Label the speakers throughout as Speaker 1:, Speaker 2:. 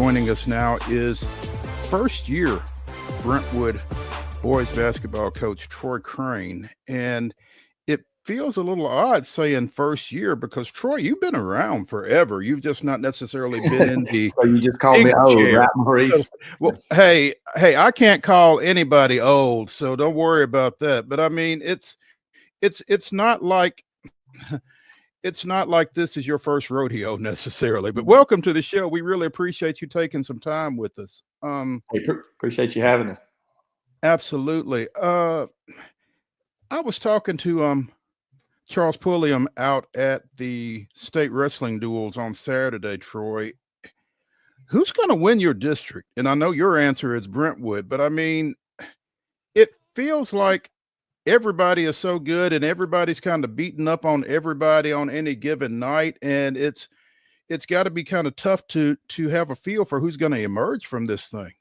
Speaker 1: Joining us now is first-year Brentwood boys basketball coach Troy Crane. And it feels a little odd saying first year because, Troy, you've been around forever. You've just not necessarily been in the
Speaker 2: So you just called me
Speaker 1: big
Speaker 2: old,
Speaker 1: chair.
Speaker 2: right, Maurice?
Speaker 1: Well, hey, I can't call anybody old, so don't worry about that. But I mean, it's not like it's not like this is your first rodeo necessarily. But welcome to the show. We really appreciate you taking some time with us.
Speaker 2: Hey, appreciate you having us.
Speaker 1: Absolutely. I was talking to Charles Pulliam out at the state wrestling duels on Saturday, Troy. Who's going to win your district? And I know your answer is Brentwood, but I mean, it feels like everybody is so good and everybody's kind of beating up on everybody on any given night, and it's got to be kind of tough to have a feel for who's going to emerge from this thing.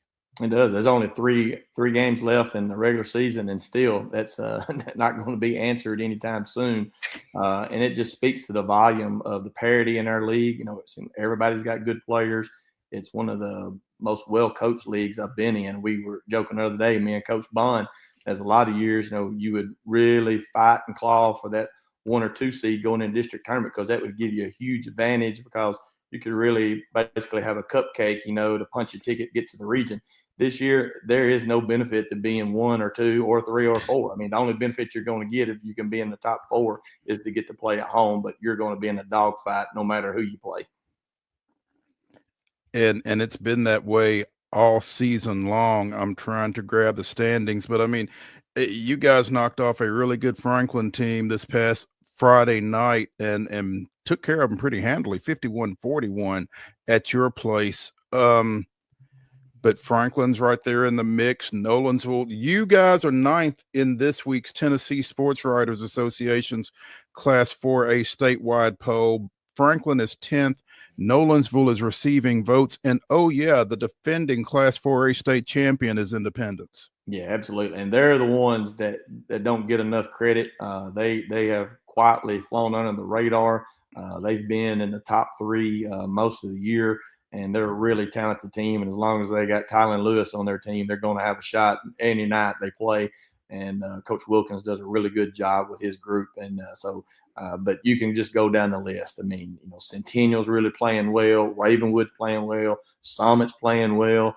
Speaker 2: It does. There's only three games left in the regular season, and still that's not going to be answered anytime soon. And it just speaks to the volume of the parity in our league. You know, everybody's got good players. It's one of the most well-coached leagues I've been in. We were joking the other day, me and Coach Bond, as a lot of years, you know, you would really fight and claw for that 1 or 2 seed going in district tournament because that would give you a huge advantage because you could really basically have a cupcake, you know, to punch your ticket, get to the region. This year, there is no benefit to being 1 or 2 or 3 or 4. I mean, the only benefit you're going to get if you can be in the top 4 is to get to play at home, but you're going to be in a dogfight no matter who you play.
Speaker 1: And it's been that way all season long. I'm trying to grab the standings, but I mean, you guys knocked off a really good Franklin team this past Friday night and took care of them pretty handily, 51-41 at your place. But Franklin's right there in the mix. Nolensville, you guys are 9th in this week's Tennessee Sports Writers Association's Class 4A statewide poll. Franklin is 10th. Nolensville is receiving votes. And, oh, yeah, the defending Class 4A state champion is Independence.
Speaker 2: Yeah, absolutely. And they're the ones that don't get enough credit. They have quietly flown under the radar. They've been in the top 3 most of the year. And they're a really talented team. And as long as they got Tylen Lewis on their team, they're going to have a shot any night they play. And Coach Wilkins does a really good job with his group. And but you can just go down the list. I mean, you know, Centennial's really playing well. Ravenwood's playing well. Summit's playing well.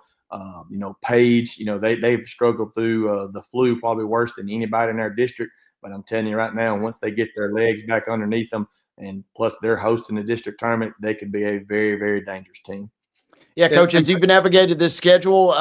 Speaker 2: You know, Page, you know, they've struggled through the flu probably worse than anybody in our district. But I'm telling you right now, once they get their legs back underneath them, and plus they're hosting the district tournament, they could be a very, very dangerous team.
Speaker 3: Yeah, Coach, as you've navigated this schedule,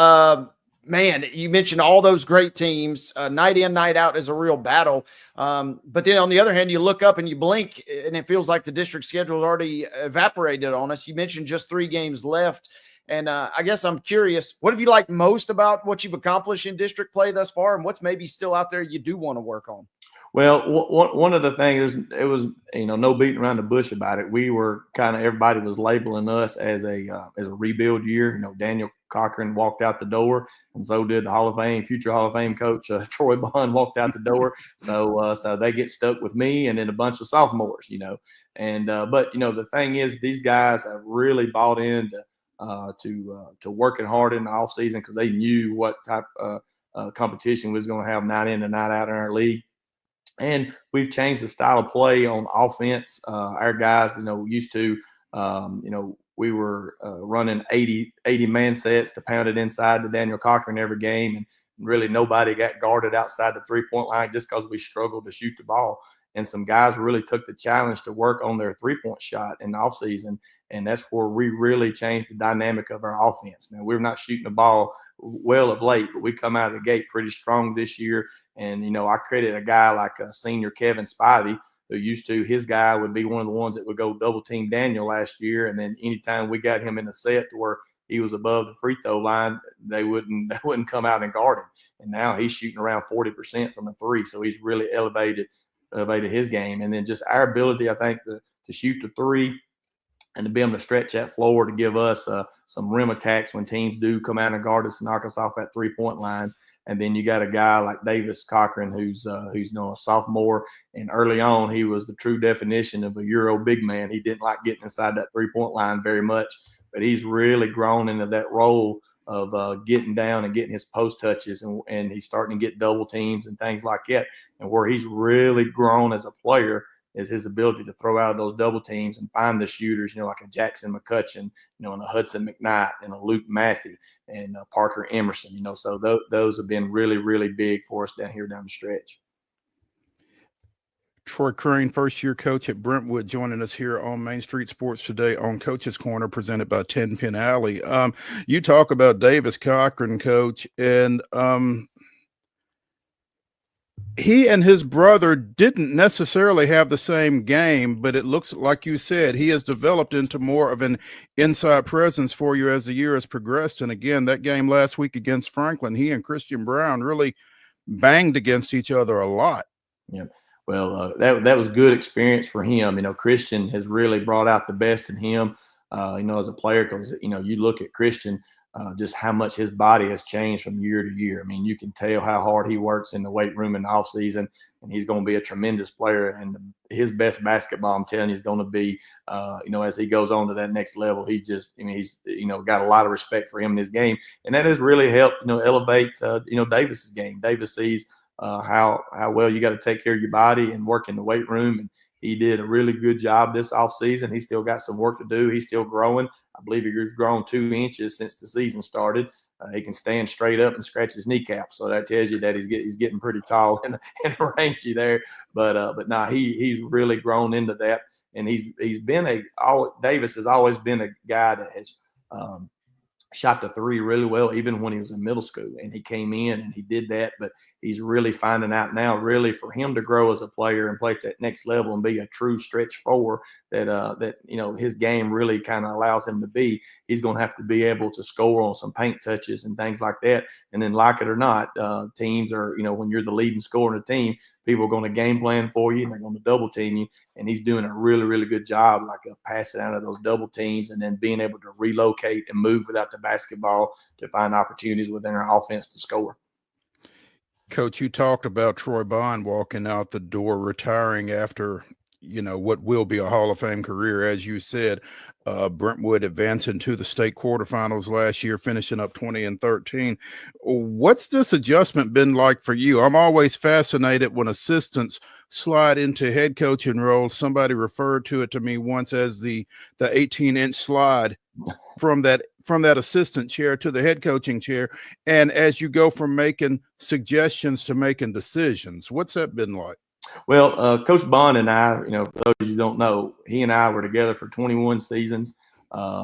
Speaker 3: man, you mentioned all those great teams. Night in, night out is a real battle. But then on the other hand, you look up and you blink, and it feels like the district schedule has already evaporated on us. You mentioned just 3 games left. And I guess I'm curious, what have you liked most about what you've accomplished in district play thus far, and what's maybe still out there you do want to work on?
Speaker 2: Well, one of the things, it was, you know, no beating around the bush about it. We were kind of, everybody was labeling us as a rebuild year. You know, Daniel Cochran walked out the door, and so did the future Hall of Fame coach Troy Bond walked out the door. So they get stuck with me and then a bunch of sophomores, you know. And but you know, the thing is, these guys have really bought into to working hard in the off season because they knew what type of competition we was going to have night in and night out in our league. And we've changed the style of play on offense. Our guys, you know, used to, you know, we were running 80 man sets to pound it inside to Daniel Cochran every game. And really nobody got guarded outside the 3-point line just because we struggled to shoot the ball. And some guys really took the challenge to work on their 3-point shot in the offseason. And that's where we really changed the dynamic of our offense. Now, we're not shooting the ball well of late, but we come out of the gate pretty strong this year. And, you know, I credit a guy like senior Kevin Spivey, who his guy would be one of the ones that would go double team Daniel last year. And then anytime we got him in the set to where he was above the free throw line, they wouldn't come out and guard him. And now he's shooting around 40% from the 3. So he's really elevated his game. And then just our ability, I think, to shoot the 3 and to be able to stretch that floor to give us some rim attacks when teams do come out and guard us and knock us off that 3-point line. And then you got a guy like Davis Cochran, who's you know, a sophomore, and early on he was the true definition of a Euro big man. He didn't like getting inside that 3-point line very much, but he's really grown into that role of getting down and getting his post touches, and he's starting to get double teams and things like that. And where he's really grown as a player is his ability to throw out of those double teams and find the shooters, like a Jackson McCutcheon, and a Hudson McKnight and a Luke Matthew and Parker Emerson, so those have been really, really big for us down the stretch.
Speaker 1: Troy Crane, first-year coach at Brentwood, joining us here on Main Street Sports today on Coach's Corner, presented by Ten Pin Alley. You talk about Davis Cochran, Coach, and he and his brother didn't necessarily have the same game, but it looks like you said he has developed into more of an inside presence for you as the year has progressed. And again, that game last week against Franklin, he and Christian Brown really banged against each other a lot.
Speaker 2: Yeah. Well, that was good experience for him. Christian has really brought out the best in him, as a player, because, you look at Christian, just how much his body has changed from year to year. I mean, you can tell how hard he works in the weight room in the off season, and he's going to be a tremendous player. And his best basketball, I'm telling you, is going to be, as he goes on to that next level. He's got a lot of respect for him in his game, and that has really helped, elevate, Davis's game. Davis sees how well you got to take care of your body and work in the weight room. And he did a really good job this offseason. He's still got some work to do. He's still growing. I believe he's grown 2 inches since the season started. He can stand straight up and scratch his kneecap. So that tells you that he's getting pretty tall and rangy there. But nah, he's really grown into that. And he's been Davis has always been a guy that has shot the three really well, even when he was in middle school. And he came in and he did that, but he's really finding out now, really, for him to grow as a player and play at that next level and be a true stretch four that his game really kind of allows him to be. He's going to have to be able to score on some paint touches and things like that. And then, like it or not, teams are, when you're the leading scorer in a team, people are going to game plan for you and they're going to double team you. And he's doing a really, really good job, of passing out of those double teams and then being able to relocate and move without the basketball to find opportunities within our offense to score.
Speaker 1: Coach, you talked about Troy Bond walking out the door, retiring after, what will be a Hall of Fame career. As you said, Brentwood advancing to the state quarterfinals last year, finishing up 20-13. What's this adjustment been like for you? I'm always fascinated when assistants slide into head coaching roles. Somebody referred to it to me once as the 18-inch slide from that assistant chair to the head coaching chair. And as you go from making suggestions to making decisions, what's that been like?
Speaker 2: Well, Coach Bond and I, for those you don't know, he and I were together for 21 seasons.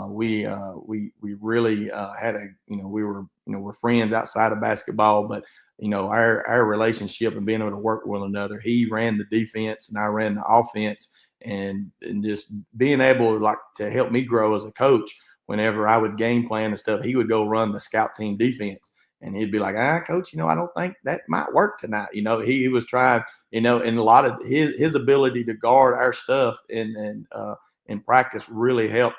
Speaker 2: We really had we're friends outside of basketball, but our relationship and being able to work with one another. He ran the defense and I ran the offense, and just being able to help me grow as a coach. Whenever I would game plan and stuff, he would go run the scout team defense. And he'd be like, Coach, I don't think that might work tonight. He was trying, and a lot of his ability to guard our stuff in practice really helped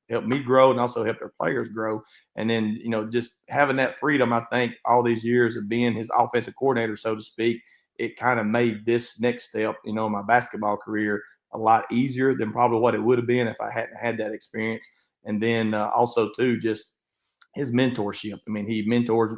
Speaker 2: me grow and also helped our players grow. And then, just having that freedom, I think all these years of being his offensive coordinator, so to speak, it kind of made this next step, in my basketball career a lot easier than probably what it would have been if I hadn't had that experience. And then also too, just his mentorship. I mean, he mentors,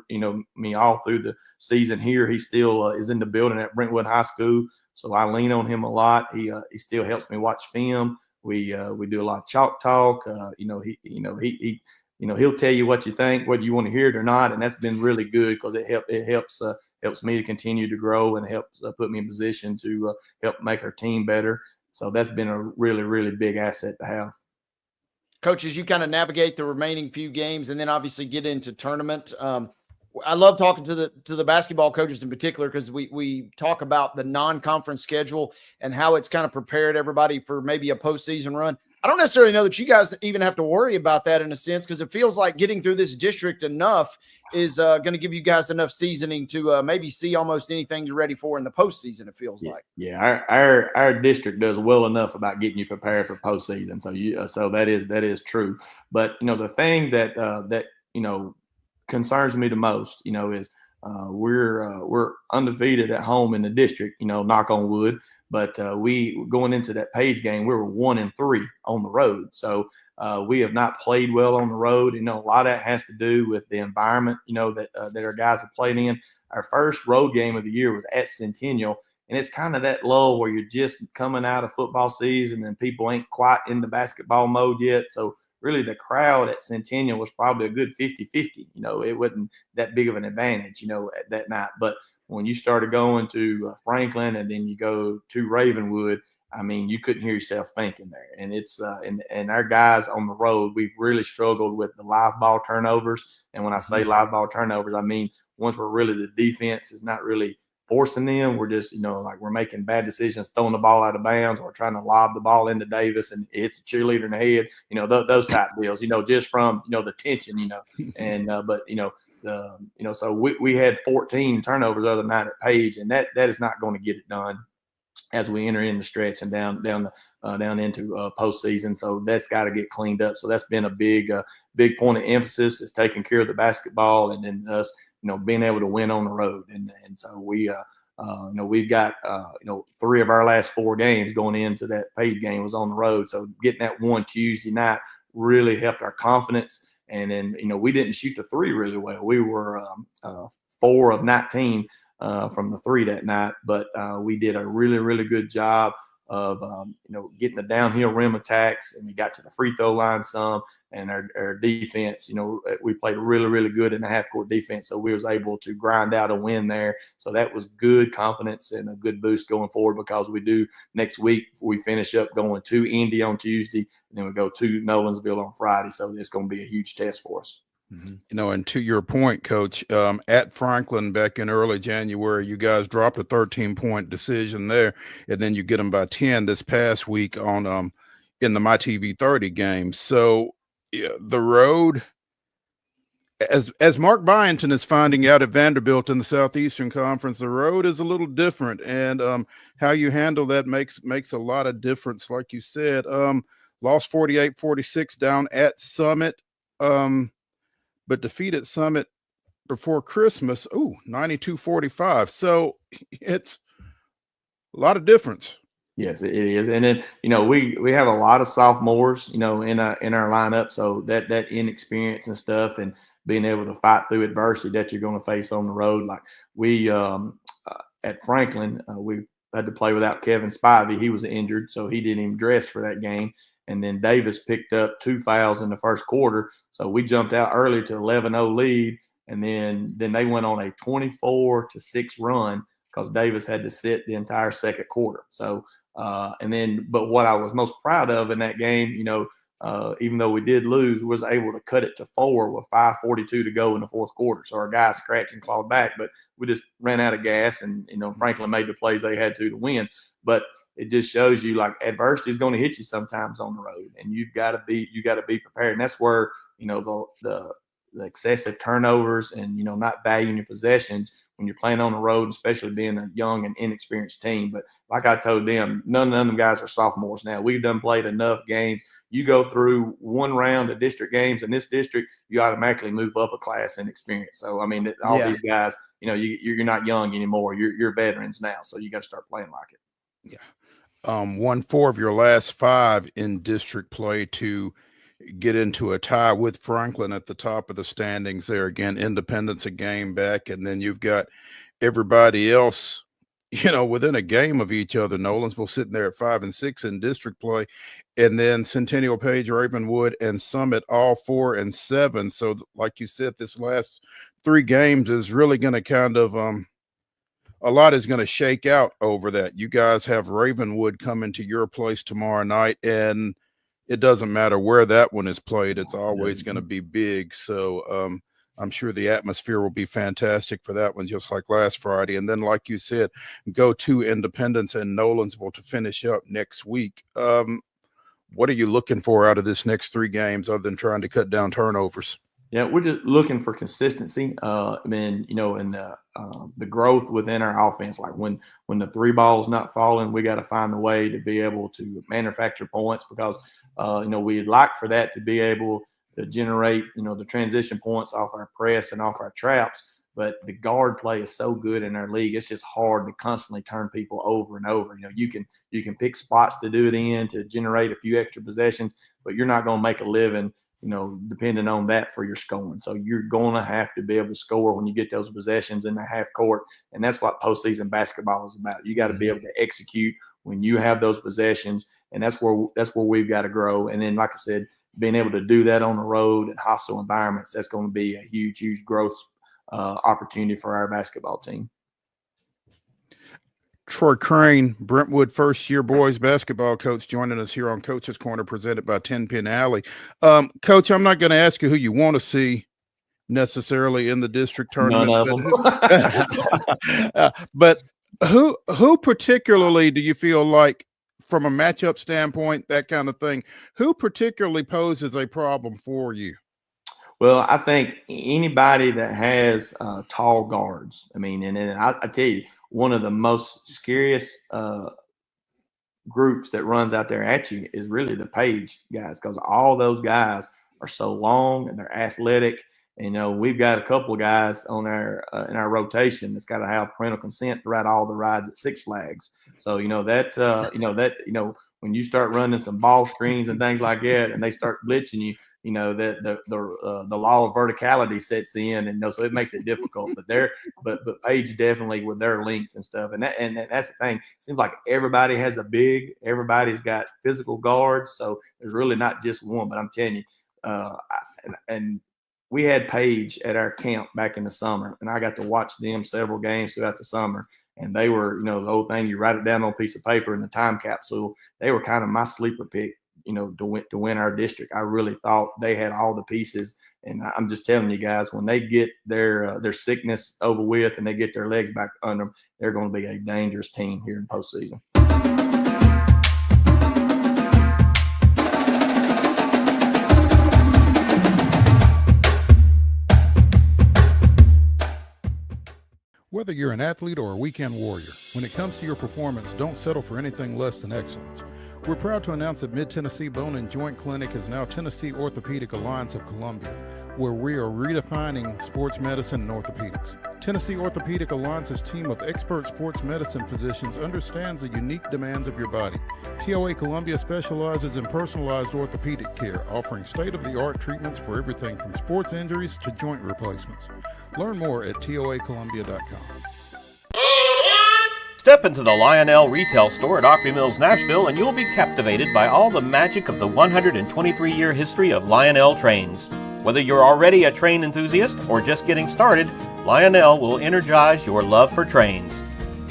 Speaker 2: me all through the season here. He still is in the building at Brentwood High School, so I lean on him a lot. He still helps me watch film. We do a lot of chalk talk. He'll tell you what you think, whether you want to hear it or not, and that's been really good because it helps me to continue to grow and helps put me in position to help make our team better. So that's been a really, really big asset to have.
Speaker 3: Coach, as you kind of navigate the remaining few games and then obviously get into tournament, I love talking to the basketball coaches in particular because we talk about the non-conference schedule and how it's kind of prepared everybody for maybe a postseason run. I don't necessarily know that you guys even have to worry about that in a sense because it feels like getting through this district enough is going to give you guys enough seasoning to maybe see almost anything you're ready for in the postseason, it feels like.
Speaker 2: Yeah, our district does well enough about getting you prepared for postseason. So that is true. But, the thing that concerns me the most, is we're undefeated at home in the district, knock on wood. But we going into that Page game, we were 1-3 on the road. So we have not played well on the road. A lot of that has to do with the environment, that our guys have played in. Our first road game of the year was at Centennial, and it's kind of that lull where you're just coming out of football season and people ain't quite in the basketball mode yet. So really the crowd at Centennial was probably a good 50-50. It wasn't that big of an advantage, at that night. But when you started going to Franklin and then you go to Ravenwood, I mean, you couldn't hear yourself thinking there. And it's and our guys on the road, we've really struggled with the live ball turnovers. And when I say live ball turnovers, I mean once we're really the defense is not really forcing them, we're just like we're making bad decisions, throwing the ball out of bounds, or trying to lob the ball into Davis and it hits a cheerleader in the head. Those type deals. Just from the tension. And but so we had 14 turnovers the other night at Page, and that is not going to get it done as we enter in the stretch and down into postseason. So that's got to get cleaned up. So that's been a big point of emphasis, is taking care of the basketball, and then us, being able to win on the road. And so we, we've got, 3 of our last 4 games going into that Page game was on the road. So getting that one Tuesday night really helped our confidence. And then, we didn't shoot the 3 really well. We were 4 of 19 from the 3 that night, but we did a really, really good job of getting the downhill rim attacks, and we got to the free throw line some, and our defense, we played really, really good in the half court defense, so we was able to grind out a win there. So that was good confidence and a good boost going forward, because we do next week we finish up going to Indy on Tuesday, and then we go to Nolensville on Friday. So it's going to be a huge test for us.
Speaker 1: And to your point, Coach, at Franklin back in early January, you guys dropped a 13-point decision there, and then you get them by 10 this past week on in the MyTV 30 game. So the road, as Mark Byington is finding out at Vanderbilt in the Southeastern Conference, the road is a little different, and how you handle that makes a lot of difference. Like you said, lost 48-46 down at Summit. But defeated Summit before Christmas, 92-45. So it's a lot of difference.
Speaker 2: Yes, it is. And then, we have a lot of sophomores, in our lineup. So that inexperience and stuff, and being able to fight through adversity that you're going to face on the road. Like we at Franklin, we had to play without Kevin Spivey. He was injured, so he didn't even dress for that game. And then Davis picked up 2 fouls in the first quarter. So we jumped out early to 11-0 lead. And then they went on a 24-6 run because Davis had to sit the entire second quarter. So, but what I was most proud of in that game, even though we did lose, was able to cut it to 4 with 5:42 to go in the fourth quarter. So our guys scratched and clawed back, but we just ran out of gas, and, Franklin made the plays they had to win. But it just shows you, like, adversity is going to hit you sometimes on the road, and you got to be prepared. And that's where, the excessive turnovers and, not valuing your possessions when you're playing on the road, especially being a young and inexperienced team. But like I told them, none of them guys are sophomores now. We've done played enough games. You go through one round of district games in this district, you automatically move up a class in experience. So, I mean, all these guys, you're not young anymore. You're veterans now, so you got to start playing like it.
Speaker 1: Yeah. Won 4 of your last 5 in district play to get into a tie with Franklin at the top of the standings there. Again, Independence a game back, and then you've got everybody else, within a game of each other. Nolensville sitting there at 5 and 6 in district play, and then Centennial, Page, Ravenwood, and Summit all 4 and 7. So like you said, this last 3 games is really going to kind of a lot is going to shake out over that. You guys have Ravenwood coming to your place tomorrow night, and it doesn't matter where that one is played. It's always going to be big. So I'm sure the atmosphere will be fantastic for that one, just like last Friday. And then, like you said, go to Independence and Nolensville to finish up next week. What are you looking for out of this next 3 games other than trying to cut down turnovers?
Speaker 2: Yeah, we're just looking for consistency. And the growth within our offense. Like when the 3 ball's not falling, we got to find a way to be able to manufacture points, because we'd like for that to be able to generate the transition points off our press and off our traps. but the guard play is so good in our league. It's just hard to constantly turn people over and over. You can pick spots to do it in to generate a few extra possessions, but you're not going to make a living, depending on that for your scoring. So you're going to have to be able to score when you get those possessions in the half court. And that's what postseason basketball is about. You got to be able to execute when you have those possessions. And that's where we've got to grow. And then, like I said, being able to do that on the road in hostile environments, that's going to be a huge, huge growth opportunity for our basketball team.
Speaker 1: Troy Crane, Brentwood first-year boys basketball coach, joining us here on Coach's Corner, presented by 10 Pin Alley. Coach, I'm not going to ask you who you want to see necessarily in the district tournament, but who particularly do you feel like, from a matchup standpoint, that kind of thing, who particularly poses a problem for you?
Speaker 2: Well, I think anybody that has tall guards. I mean, and I tell you, one of the most scariest groups that runs out there at you is really the Page guys, because all those guys are so long and they're athletic. And, we've got a couple of guys on our in our rotation that's got to have parental consent to ride all the rides at Six Flags. So when you start running some ball screens and things like that, and they start blitzing you, that the law of verticality sets in, and so it makes it difficult. But Page definitely, with their length and stuff, and that's the thing. It seems like everybody has everybody's got physical guards, so there's really not just one. But I'm telling you, and we had Page at our camp back in the summer, and I got to watch them several games throughout the summer. And they were, the whole thing, you write it down on a piece of paper in the time capsule. They were kind of my sleeper pick, to win our district. I really thought they had all the pieces. And I'm just telling you guys, when they get their sickness over with and they get their legs back under them, they're going to be a dangerous team here in postseason.
Speaker 1: Whether you're an athlete or a weekend warrior, when it comes to your performance, don't settle for anything less than excellence. We're proud to announce that Mid-Tennessee Bone and Joint Clinic is now Tennessee Orthopedic Alliance of Columbia, where we are redefining sports medicine and orthopedics. Tennessee Orthopedic Alliance's team of expert sports medicine physicians understands the unique demands of your body. TOA Columbia specializes in personalized orthopedic care, offering state-of-the-art treatments for everything from sports injuries to joint replacements. Learn more at toacolumbia.com.
Speaker 4: Step into the Lionel retail store at Opry Mills, Nashville, and you'll be captivated by all the magic of the 123-year history of Lionel trains. Whether you're already a train enthusiast or just getting started, Lionel will energize your love for trains.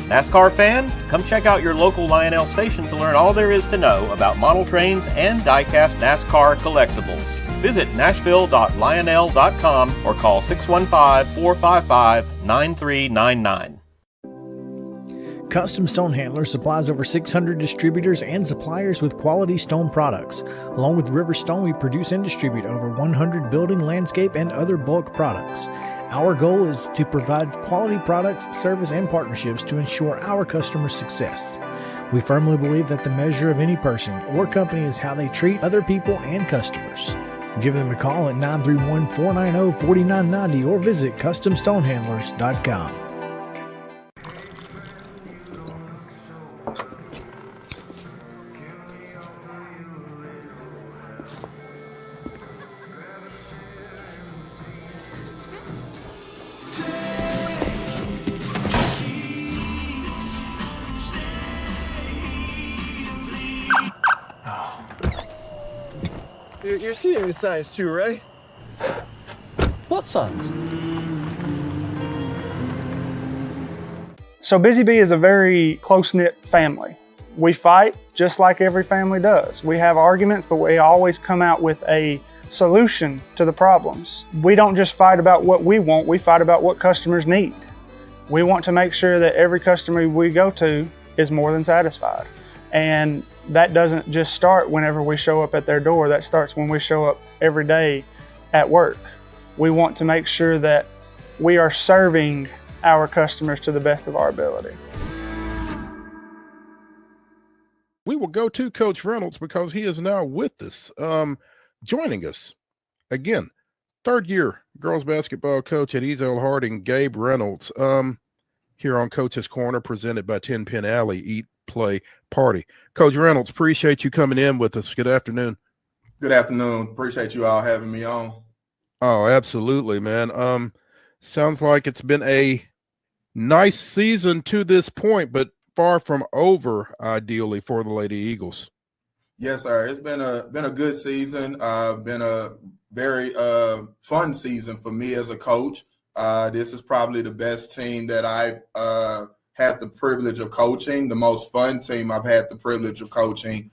Speaker 4: NASCAR fan? Come check out your local Lionel station to learn all there is to know about model trains and die-cast NASCAR collectibles. Visit nashville.lionel.com or call 615-455-9399.
Speaker 5: Custom Stone Handler supplies over 600 distributors and suppliers with quality stone products. Along with River Stone, we produce and distribute over 100 building, landscape, and other bulk products. Our goal is to provide quality products, service, and partnerships to ensure our customers' success. We firmly believe that the measure of any person or company is how they treat other people and customers. Give them a call at 931-490-4990 or visit CustomStonehandlers.com.
Speaker 6: You're seeing the signs too, right?
Speaker 7: What signs?
Speaker 8: So Busy Bee is a very close-knit family. We fight just like every family does. We have arguments, but we always come out with a solution to the problems. We don't just fight about what we want, we fight about what customers need. We want to make sure that every customer we go to is more than satisfied. And that doesn't just start whenever we show up at their door, that starts when we show up every day at work. We want to make sure that we are serving our customers to the best of our ability.
Speaker 1: We will go to Coach Reynolds because he is now with us, joining us. Again, third-year girls basketball coach at Ezel Harding, Gabe Reynolds, here on Coach's Corner, presented by 10 Pin Alley Eat, Play, Party. Coach Reynolds, appreciate you coming in with us. Good afternoon.
Speaker 9: Good afternoon. Appreciate you all having me on.
Speaker 1: Oh, absolutely, man. Sounds like it's been a nice season to this point, but far from over, ideally, for the Lady Eagles.
Speaker 9: Yes, sir. It's been a good season. Been a very fun season for me as a coach. This is probably the best team that I've had the privilege of coaching, the most fun team I've had the privilege of coaching.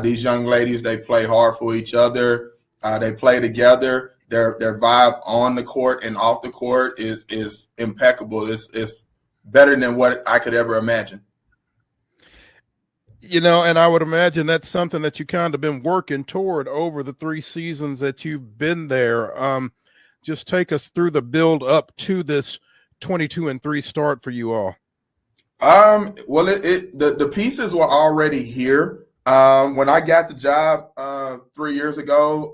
Speaker 9: These young ladies, they play hard for each other. They play together. Their vibe on the court and off the court is impeccable. It's better than what I could ever imagine.
Speaker 1: You know, and I would imagine that's something that you kind of been working toward over the 3 seasons that you've been there. Just take us through the build up to this 22-3 start for you all.
Speaker 9: Well, the pieces were already here. When I got the job 3 years ago,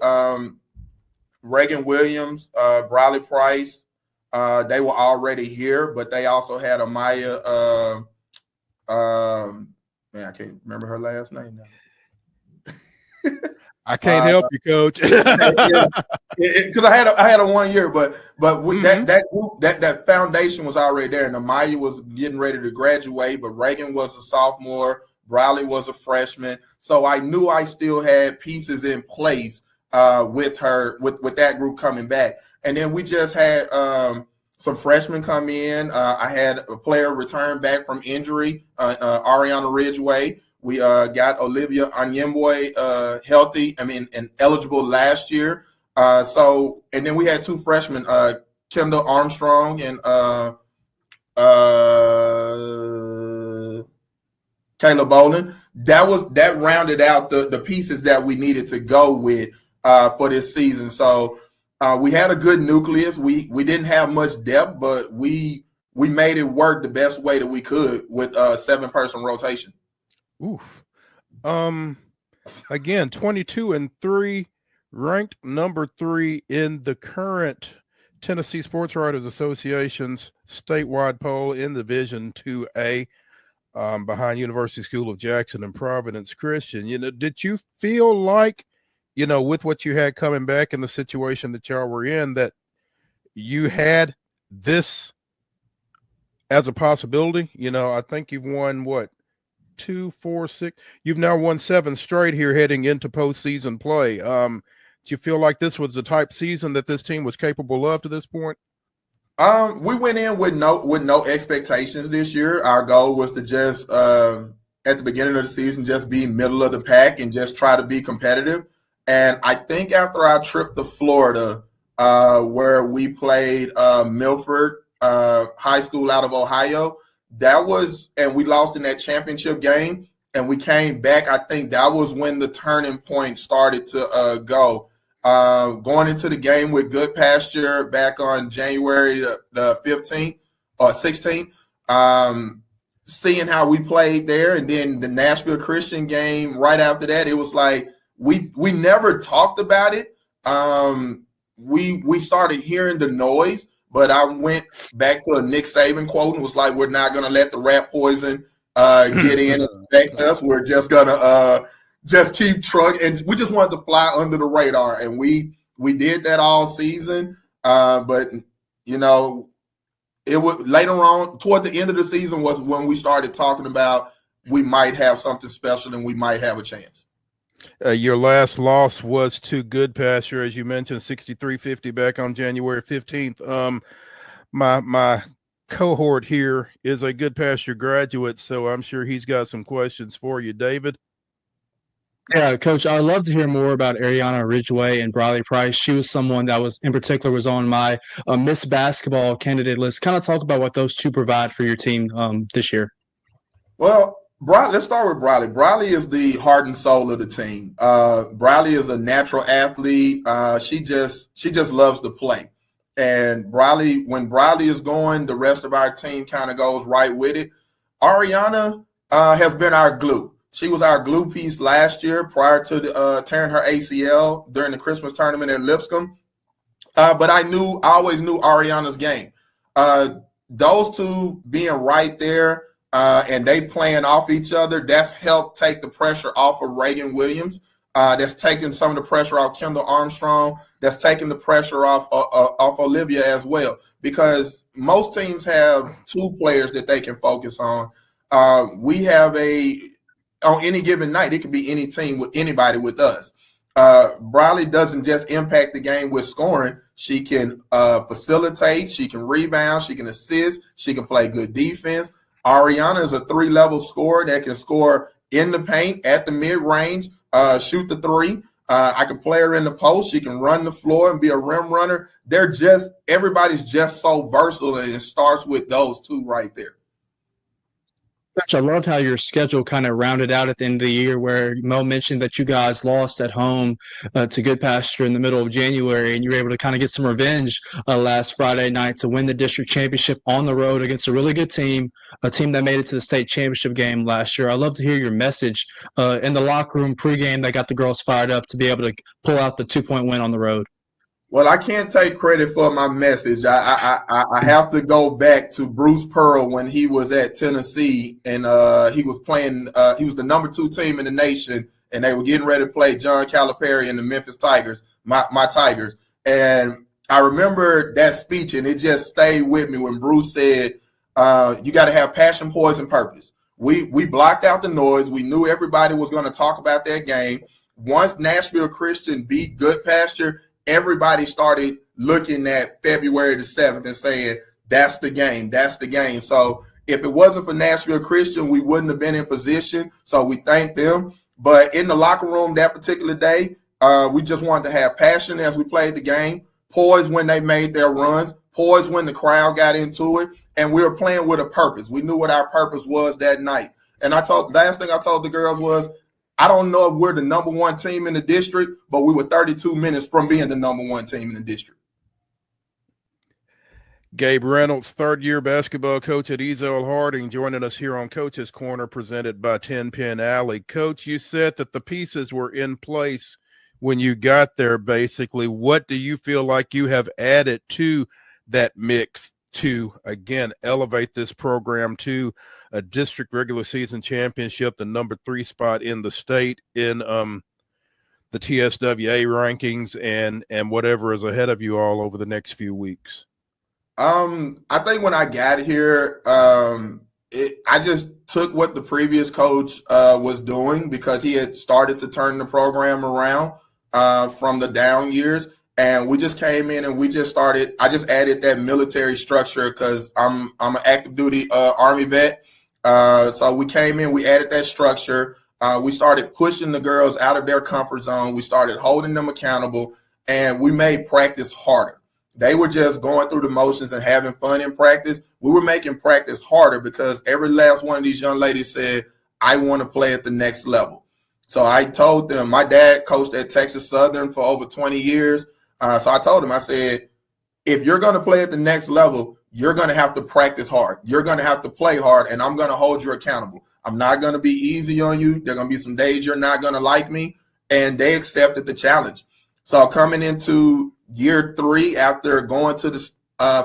Speaker 9: Reagan Williams, Briley Price, they were already here, but they also had Amaya. Man, I can't remember her last name now.
Speaker 1: I can't help you, Coach.
Speaker 9: Because I had a 1 year, but with that group, that foundation was already there, and Amaya was getting ready to graduate, but Reagan was a sophomore, Briley was a freshman, so I knew I still had pieces in place with her, with that group coming back, and then we just had some freshmen come in. I had a player return back from injury, Ariana Ridgeway. We got Olivia Anyemboy healthy, and eligible last year. And then we had 2 freshmen, Kendall Armstrong and Kayla Bolin. That rounded out the pieces that we needed to go with for this season. So we had a good nucleus. We didn't have much depth, but we made it work the best way that we could with a 7-person rotation.
Speaker 1: Oof. Again, 22-3, ranked number 3 in the current Tennessee Sports Writers Association's statewide poll in Division 2A, behind University School of Jackson and Providence Christian. You know, did you feel like, you know, with what you had coming back in the situation that y'all were in, that you had this as a possibility? You know, I think you've won what? 2, 4, 6. You've now won 7 straight here heading into postseason play. Do you feel like this was the type season that this team was capable of to this point?
Speaker 9: We went in with no expectations this year. Our goal was to just at the beginning of the season just be middle of the pack and just try to be competitive. And I think after our trip to Florida, where we played Milford High School out of Ohio, and we lost in that championship game, and we came back. I think that was when the turning point started to go. Going into the game with Good Pasture back on January the 15th or 16th, seeing how we played there, and then the Nashville Christian game right after that, it was like we never talked about it. We started hearing the noise. But I went back to a Nick Saban quote and was like, we're not going to let the rat poison get in and affect us. We're just going to just keep trucking. And we just wanted to fly under the radar. And we did that all season. But, you know, it was later on, toward the end of the season was when we started talking about we might have something special and we might have a chance.
Speaker 1: Your last loss was to Good Pasture, as you mentioned, 63-50 back on January 15th. My cohort here is a Good Pasture graduate, so I'm sure he's got some questions for you, David.
Speaker 10: Yeah, Coach, I'd love to hear more about Ariana Ridgeway and Briley Price. She was someone that was on my Miss Basketball candidate list. Kind of talk about what those two provide for your team this year.
Speaker 9: Well, let's start with Briley. Briley is the heart and soul of the team. Briley is a natural athlete. She just loves to play. And when Briley is going, the rest of our team kind of goes right with it. Ariana has been our glue. She was our glue piece last year prior to tearing her ACL during the Christmas tournament at Lipscomb. but I always knew Ariana's game. Those two being right there and they playing off each other, that's helped take the pressure off of Reagan Williams. That's taking some of the pressure off Kendall Armstrong. That's taking the pressure off Olivia as well, because most teams have two players that they can focus on. We have on any given night, it could be any team with anybody with us. Briley doesn't just impact the game with scoring. She can facilitate, she can rebound, she can assist, she can play good defense. Ariana is a 3-level scorer that can score in the paint, at the mid-range, shoot the three. I can play her in the post. She can run the floor and be a rim runner. Everybody's just so versatile, and it starts with those two right there.
Speaker 10: Coach, I loved how your schedule kind of rounded out at the end of the year, where Mo mentioned that you guys lost at home to Good Pasture in the middle of January, and you were able to kind of get some revenge last Friday night to win the district championship on the road against a really good team, a team that made it to the state championship game last year. I'd love to hear your message in the locker room pregame that got the girls fired up to be able to pull out the 2-point win on the road.
Speaker 9: Well, I can't take credit for my message. I have to go back to Bruce Pearl when he was at Tennessee, and he was playing. He was the number 2 team in the nation, and they were getting ready to play John Calipari and the Memphis Tigers, my Tigers. And I remember that speech, and it just stayed with me when Bruce said, "You got to have passion, poise, and purpose." We blocked out the noise. We knew everybody was going to talk about that game. Once Nashville Christian beat Good Pasture, everybody started looking at February the 7th and saying, that's the game, that's the game. So if it wasn't for Nashville Christian, we wouldn't have been in position. So we thank them. But in the locker room that particular day, we just wanted to have passion as we played the game, poise when they made their runs, poise when the crowd got into it, and we were playing with a purpose. We knew what our purpose was that night. And last thing I told the girls was, I don't know if we're the number 1 team in the district, but we were 32 minutes from being the number 1 team in the district.
Speaker 1: Gabe Reynolds, third-year basketball coach at Ezel Harding, joining us here on Coach's Corner, presented by 10 Pin Alley. Coach, you said that the pieces were in place when you got there, basically. What do you feel like you have added to that mix to, again, elevate this program to a district regular season championship, the number 3 spot in the state in the TSWA rankings, and whatever is ahead of you all over the next few weeks?
Speaker 9: I think when I got here, I just took what the previous coach was doing, because he had started to turn the program around from the down years. And we just came in and we just started. I just added that military structure because I'm an active duty Army vet. So we came in, we added that structure. We started pushing the girls out of their comfort zone. We started holding them accountable, and we made practice harder. They were just going through the motions and having fun in practice. We were making practice harder because every last one of these young ladies said, I want to play at the next level. So I told them, my dad coached at Texas Southern for over 20 years. So I told him, I said, if you're going to play at the next level, you're going to have to practice hard. You're going to have to play hard, and I'm going to hold you accountable. I'm not going to be easy on you. There are going to be some days you're not going to like me, and they accepted the challenge. So coming into year 3 after going to the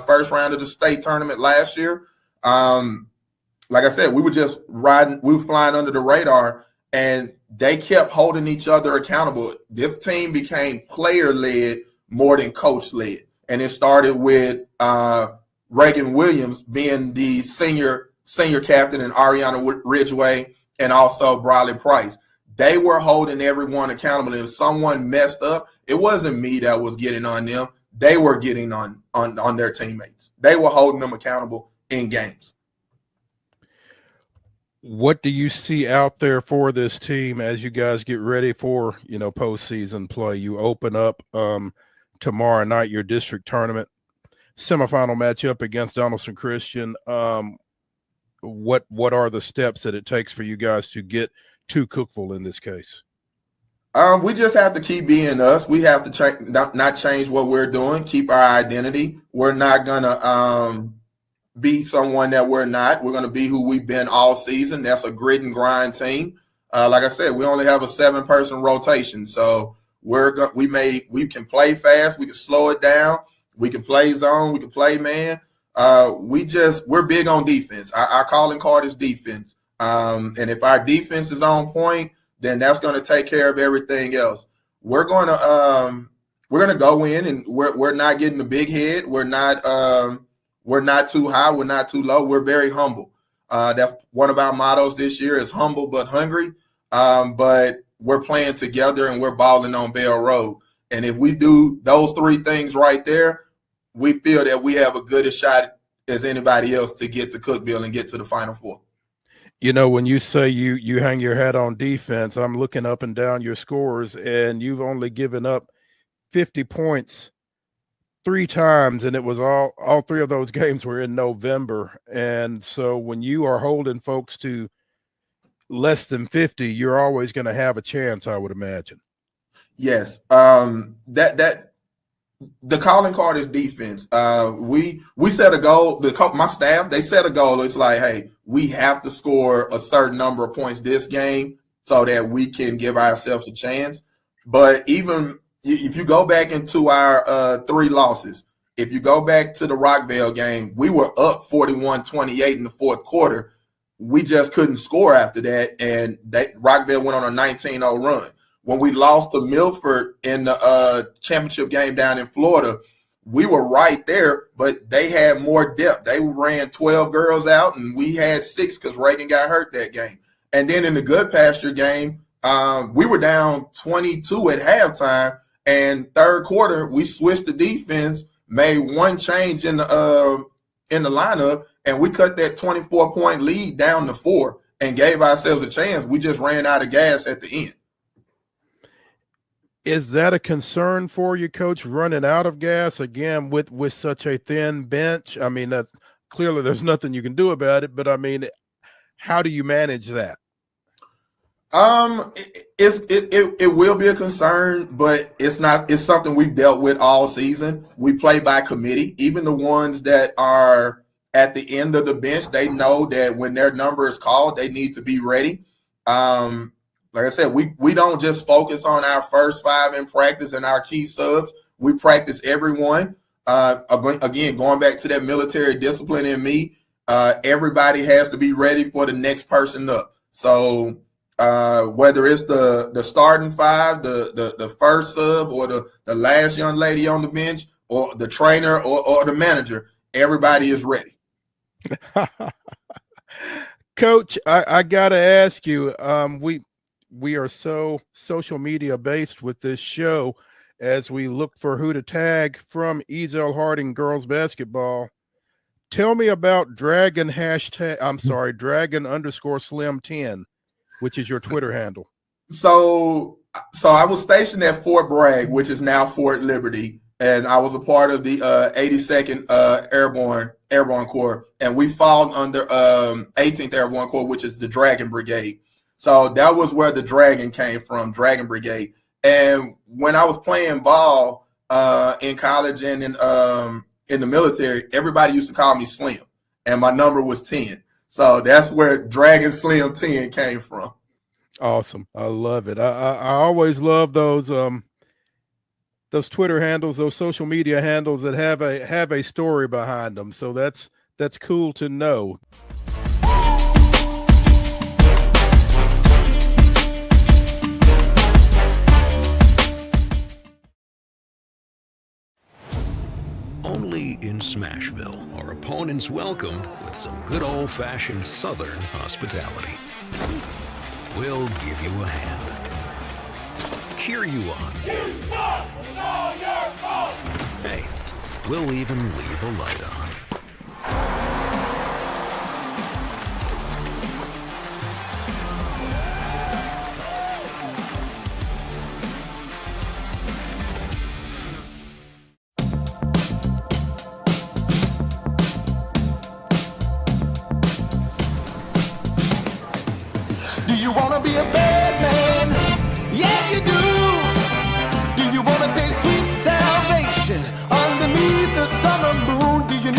Speaker 9: first round of the state tournament last year, like I said, we were just riding. We were flying under the radar, and they kept holding each other accountable. This team became player-led more than coach-led. And it started with Reagan Williams being the senior captain, and Ariana Ridgway, and also Briley Price. They were holding everyone accountable. If someone messed up, it wasn't me that was getting on them. They were getting on their teammates. They were holding them accountable in games.
Speaker 1: What do you see out there for this team as you guys get ready for, postseason play? You open up tomorrow night your district tournament semifinal matchup against Donaldson Christian. What are the steps that it takes for you guys to get to Cookeville in this case?
Speaker 9: We just have to keep being us. We have to not change what we're doing, keep our identity. We're not going to be someone that we're not. We're going to be who we've been all season. That's a grit and grind team. Like I said, we only have a 7-person rotation. So We can play fast. We can slow it down. We can play zone. We can play man. We're big on defense. Our calling card is defense. And if our defense is on point, then that's going to take care of everything else. We're going to go in, and we're not getting the big head. We're not too high. We're not too low. We're very humble. That's one of our mottos this year is humble but hungry. But we're playing together and we're balling on Bell Road. And if we do those three things right there, we feel that we have a good a shot as anybody else to get to Cookeville and get to the Final Four.
Speaker 1: You know, when you say you hang your hat on defense, I'm looking up and down your scores, and you've only given up 50 points 3 times, and it was all 3 of those games were in November. And so when you are holding folks to less than 50, you're always going to have a chance, I would imagine.
Speaker 9: Yes. The calling card is defense. We set a goal. My staff, they set a goal. It's like, hey, we have to score a certain number of points this game so that we can give ourselves a chance. But even if you go back into our 3 losses, if you go back to the Rockvale game, we were up 41-28 in the fourth quarter. We just couldn't score after that, and Rockvale went on a 19-0 run. When we lost to Milford in the championship game down in Florida, we were right there, but they had more depth. They ran 12 girls out, and we had 6 because Reagan got hurt that game. And then in the Good Pasture game, we were down 22 at halftime, and third quarter we switched the defense, made one change in the lineup, and we cut that 24-point lead down to 4 and gave ourselves a chance. We just ran out of gas at the end.
Speaker 1: Is that a concern for you, Coach, running out of gas again with such a thin bench? I mean, that clearly there's nothing you can do about it, but I mean, how do you manage that?
Speaker 9: It will be a concern, but it's not. It's something we've dealt with all season. We play by committee. Even the ones that are at the end of the bench, they know that when their number is called, they need to be ready. Like I said, we don't just focus on our first 5 in practice and our key subs. We practice everyone. Again, going back to that military discipline in me, everybody has to be ready for the next person up. So whether it's the starting 5, the first sub, or the last young lady on the bench, or the trainer or the manager, everybody is ready.
Speaker 1: Coach, I got to ask you, we are so social media based with this show as we look for who to tag from Ezell Harding girls basketball. Tell me about Dragon_Slim10, which is your Twitter handle.
Speaker 9: So I was stationed at Fort Bragg, which is now Fort Liberty, and I was a part of the 82nd Airborne Corps, and we fall under 18th Airborne Corps, which is the Dragon Brigade. So that was where the Dragon came from, Dragon Brigade. And when I was playing ball in college and in the military, everybody used to call me Slim, and my number was 10. So that's where Dragon Slim 10 came from.
Speaker 1: Awesome. I love it. I always love those Twitter handles, those social media handles that have a story behind them. So that's cool to know.
Speaker 11: Only in Smashville are opponents welcomed with some good old-fashioned Southern hospitality. We'll give you a hand, cheer you on. You suck! It's all your fault! Hey, we'll even leave a light on.
Speaker 6: Do you wanna be a bad man? Yes, you do. Do you wanna taste sweet salvation underneath the summer moon? Do you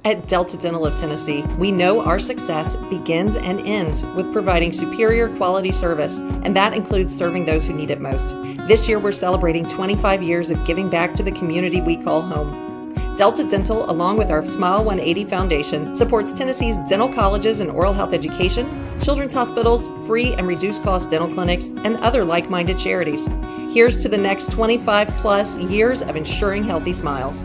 Speaker 12: At Delta Dental of Tennessee, we know our success begins and ends with providing superior quality service, and that includes serving those who need it most. This year, we're celebrating 25 years of giving back to the community we call home. Delta Dental, along with our Smile 180 Foundation, supports Tennessee's dental colleges and oral health education, children's hospitals, free and reduced cost dental clinics, and other like-minded charities. Here's to the next 25 plus years of ensuring healthy smiles.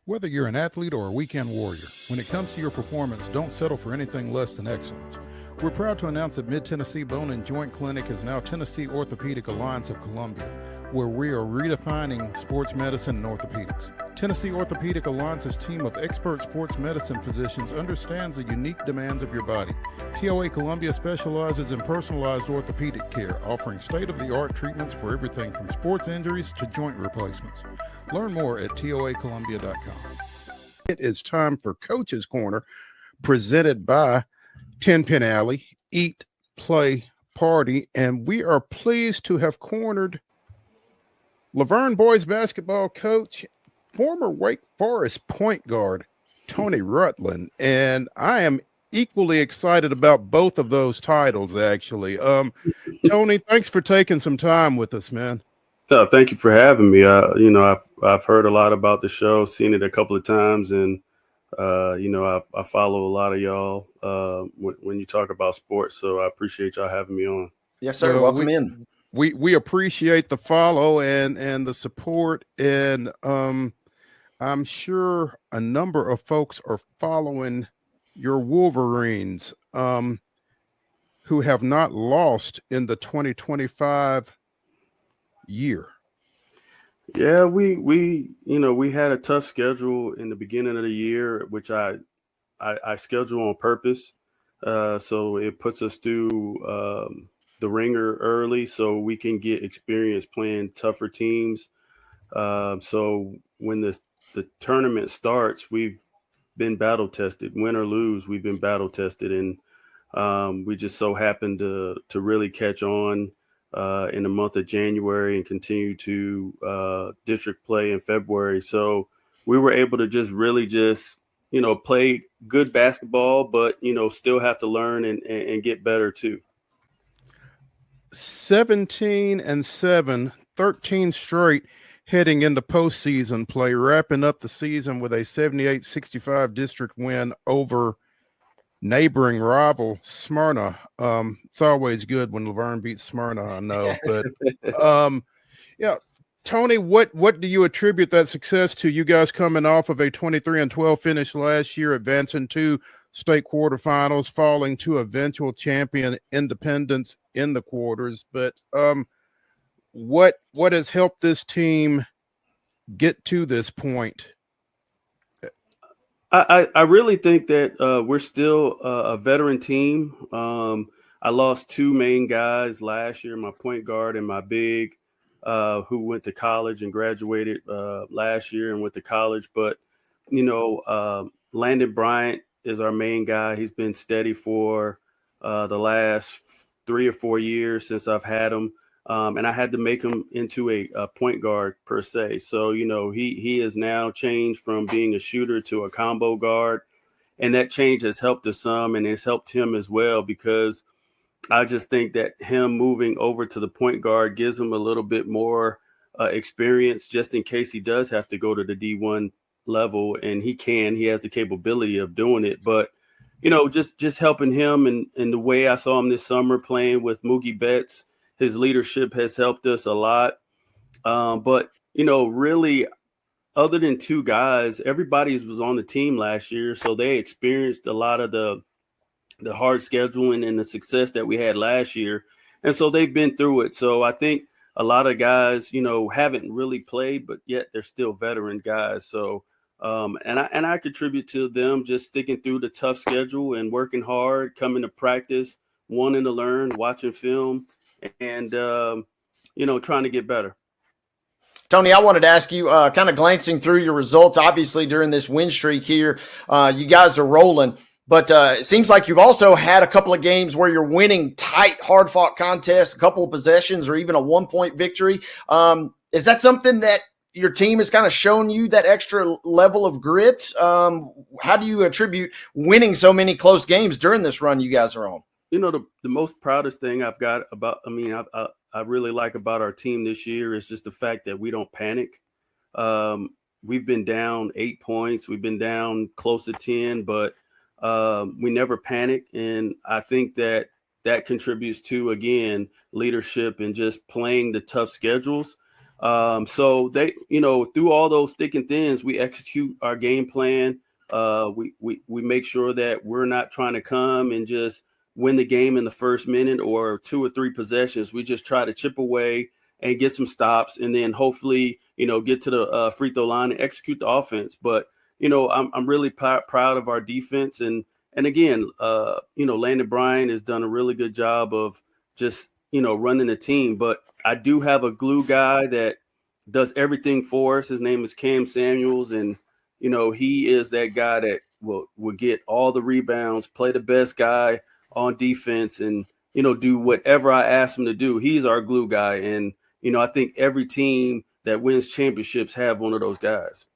Speaker 1: Whether you're an athlete or a weekend warrior, when it comes to your performance, don't settle for anything less than excellence. We're proud to announce that Mid-Tennessee Bone and Joint Clinic is now Tennessee Orthopedic Alliance of Columbia, where we are redefining sports medicine and orthopedics. Tennessee Orthopedic Alliance's team of expert sports medicine physicians understands the unique demands of your body. TOA Columbia specializes in personalized orthopedic care, offering state-of-the-art treatments for everything from sports injuries to joint replacements. Learn more at toacolumbia.com. It is time for Coach's Corner, presented by 10 Pin Alley, Eat, Play, Party, and we are pleased to have cornered Laverne boys basketball coach, former Wake Forest point guard, Tony Rutland, and I am equally excited about both of those titles, actually. Tony, thanks for taking some time with us, man.
Speaker 13: Thank you for having me. I've heard a lot about the show, seen it a couple of times, and I follow a lot of y'all when you talk about sports. So I appreciate y'all having me on.
Speaker 3: Yes, sir.
Speaker 1: Well,
Speaker 3: welcome in.
Speaker 1: We appreciate the follow and the support, and I'm sure a number of folks are following your Wolverines, who have not lost in the 2025 year.
Speaker 13: Yeah, we had a tough schedule in the beginning of the year, which I schedule on purpose. So it puts us through the ringer early so we can get experience playing tougher teams. So when the tournament starts, we've been battle tested, win or lose, we've been battle tested. And we just so happened to really catch on in the month of January and continue to district play in February. So we were able to just play good basketball, but, still have to learn and get better too.
Speaker 1: 17-7, 13 straight heading into postseason play, wrapping up the season with a 78-65 district win over neighboring rival Smyrna. It's always good when Laverne beats Smyrna, I know, but yeah. Tony, what do you attribute that success to? You guys coming off of a 23-12 finish last year, advancing to state quarterfinals, falling to eventual champion Independence in the quarters. But what has helped this team get to this point?
Speaker 13: I really think that we're still a veteran team. I lost two main guys last year, my point guard and my big, who went to college and graduated last year and went to college. But, Landon Bryant is our main guy. He's been steady for the last 3 or 4 years since I've had him. And I had to make him into a point guard per se. So, he has now changed from being a shooter to a combo guard. And that change has helped us some, and it's helped him as well, because I just think that him moving over to the point guard gives him a little bit more experience, just in case he does have to go to the D1 level, and he has the capability of doing it. But, just helping him and the way I saw him this summer playing with Mookie Betts, his leadership has helped us a lot. But, really, other than two guys, everybody was on the team last year. So they experienced a lot of the hard scheduling and the success that we had last year. And so they've been through it. So I think a lot of guys, haven't really played, but yet they're still veteran guys. So, and I contribute to them just sticking through the tough schedule and working hard, coming to practice, wanting to learn, watching film, and, trying to get better.
Speaker 3: Tony, I wanted to ask you, kind of glancing through your results, obviously during this win streak here, you guys are rolling. But it seems like you've also had a couple of games where you're winning tight, hard-fought contests, a couple of possessions, or even a 1-point victory. Is that something that your team has kind of shown you, that extra level of grit? How do you attribute winning so many close games during this run you guys are on?
Speaker 13: You know, the most proudest thing I've got about, I really like about our team this year is just the fact that we don't panic. We've been down 8 points. We've been down close to 10, but we never panic. And I think that contributes to, again, leadership and just playing the tough schedules. So they, through all those thick and thins, we execute our game plan. We make sure that we're not trying to come and just win the game in the first minute or 2 or 3 possessions. We just try to chip away and get some stops, and then hopefully, get to the free throw line and execute the offense. But I'm really proud of our defense, and again, Landon Bryan has done a really good job of just running the team. But I do have a glue guy that does everything for us. His name is Cam Samuels, and he is that guy that will get all the rebounds, play the best guy on defense, and do whatever I ask him to do. He's our glue guy, and I think every team that wins championships have one of those guys.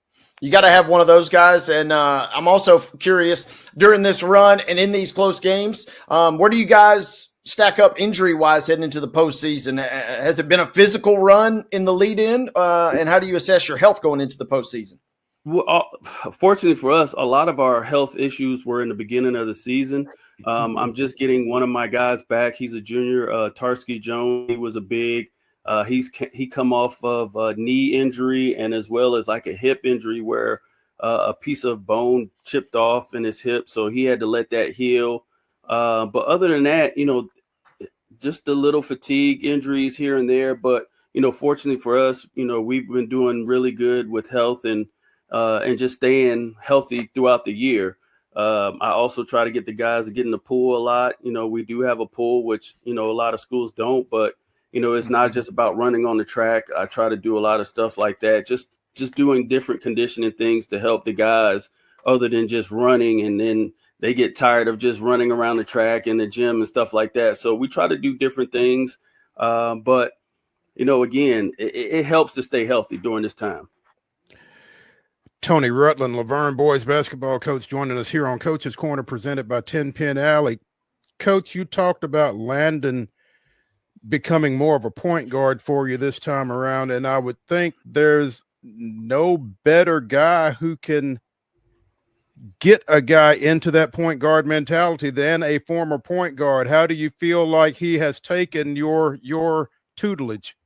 Speaker 3: You got to have one of those guys. And I'm also curious, during this run and in these close games, where do you guys stack up injury-wise heading into the postseason? Has it been a physical run in the lead-in? And how do you assess your health going into the postseason?
Speaker 13: Well, fortunately for us, a lot of our health issues were in the beginning of the season. I'm just getting one of my guys back. He's a junior, Tarsky Jones. He was a big he come off of a knee injury and as well as like a hip injury where a piece of bone chipped off in his hip. So he had to let that heal. But other than that, just the little fatigue injuries here and there. But, fortunately for us, we've been doing really good with health and just staying healthy throughout the year. I also try to get the guys to get in the pool a lot. We do have a pool, which, a lot of schools don't, but it's not just about running on the track. I try to do a lot of stuff like that, just doing different conditioning things to help the guys other than just running. And then they get tired of just running around the track in the gym and stuff like that. So we try to do different things. But, again, it helps to stay healthy during this time.
Speaker 1: Tony Rutland, Laverne boys basketball coach, joining us here on Coach's Corner, presented by 10 Pin Alley. Coach, you talked about Landon becoming more of a point guard for you this time around, and I would think there's no better guy who can get a guy into that point guard mentality than a former point guard. How do you feel like he has taken your tutelage?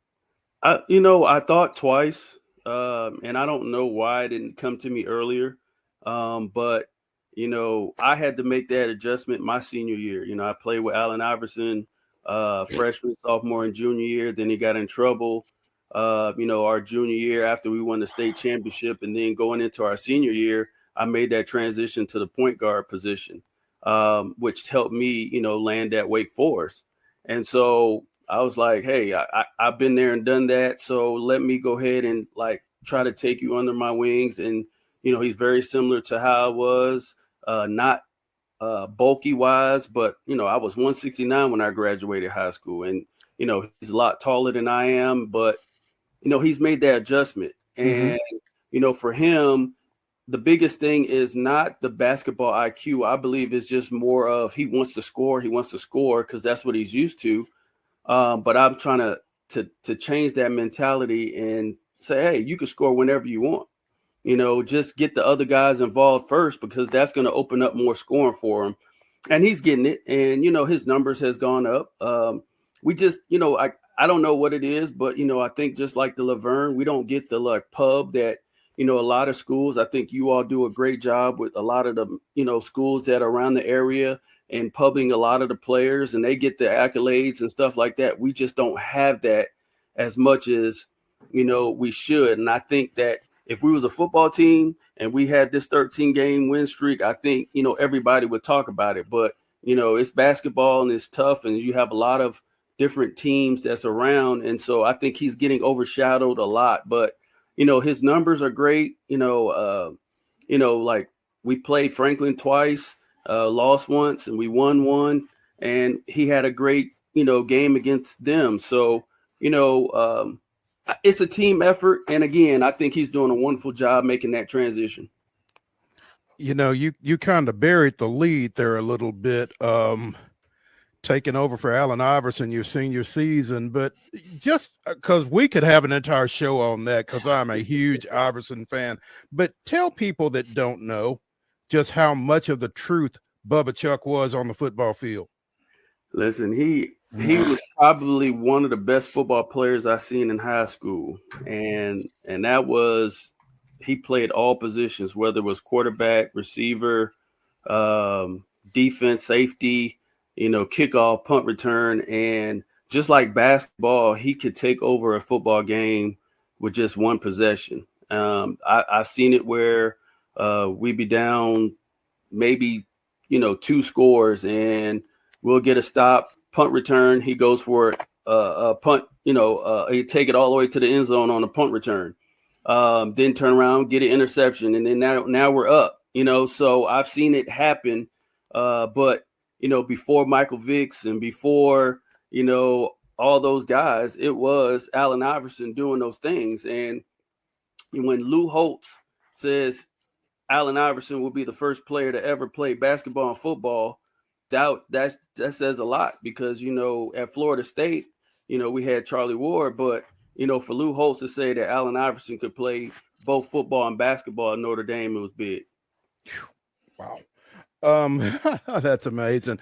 Speaker 13: I thought twice, and I don't know why it didn't come to me earlier, but I had to make that adjustment my senior year. I played with Allen Iverson freshman, sophomore, and junior year. Then he got in trouble, our junior year after we won the state championship. And then going into our senior year, I made that transition to the point guard position, which helped me, land at Wake Forest. And so I was like, hey, I've been there and done that. So let me go ahead and try to take you under my wings. And, he's very similar to how I was, not bulky wise, but I was 169 when I graduated high school, and he's a lot taller than I am, but he's made that adjustment. And for him, the biggest thing is not the basketball IQ. I believe it's just more of he wants to score because that's what he's used to. But I'm trying to change that mentality and say, hey, you can score whenever you want. Just get the other guys involved first, because that's going to open up more scoring for him. And he's getting it. And, his numbers has gone up. We just, I don't know what it is, but, I think just like the Laverne, we don't get the pub that, a lot of schools. I think you all do a great job with a lot of the, schools that are around the area and pubbing a lot of the players, and they get the accolades and stuff like that. We just don't have that as much as, we should. And I think that if we was a football team and we had this 13-game win streak, I think, everybody would talk about it. But, it's basketball and it's tough, and you have a lot of different teams that's around. And so I think he's getting overshadowed a lot, but his numbers are great. Like we played Franklin twice, lost once, and we won one, and he had a great, game against them. So, it's a team effort. And again, I think he's doing a wonderful job making that transition.
Speaker 1: You kind of buried the lead there a little bit, taking over for Allen Iverson your senior season, but just because we could have an entire show on that, because I'm a huge Iverson fan, but tell people that don't know just how much of the truth Bubba Chuck was on the football field.
Speaker 13: Listen, he was probably one of the best football players I seen in high school, and that was, he played all positions, whether it was quarterback, receiver, defense, safety, kickoff, punt return. And just like basketball, he could take over a football game with just one possession. I've seen it where we'd be down maybe, 2 scores, and we'll get a stop, punt return. He goes for a punt, he take it all the way to the end zone on a punt return. Then turn around, get an interception, and then now we're up. So I've seen it happen. But before Michael Vicks and before all those guys, it was Allen Iverson doing those things. And when Lou Holtz says Allen Iverson will be the first player to ever play basketball and football, that says a lot, because at Florida State, we had Charlie Ward, but for Lou Holtz to say that Allen Iverson could play both football and basketball at Notre Dame, it was big.
Speaker 1: Wow. That's amazing.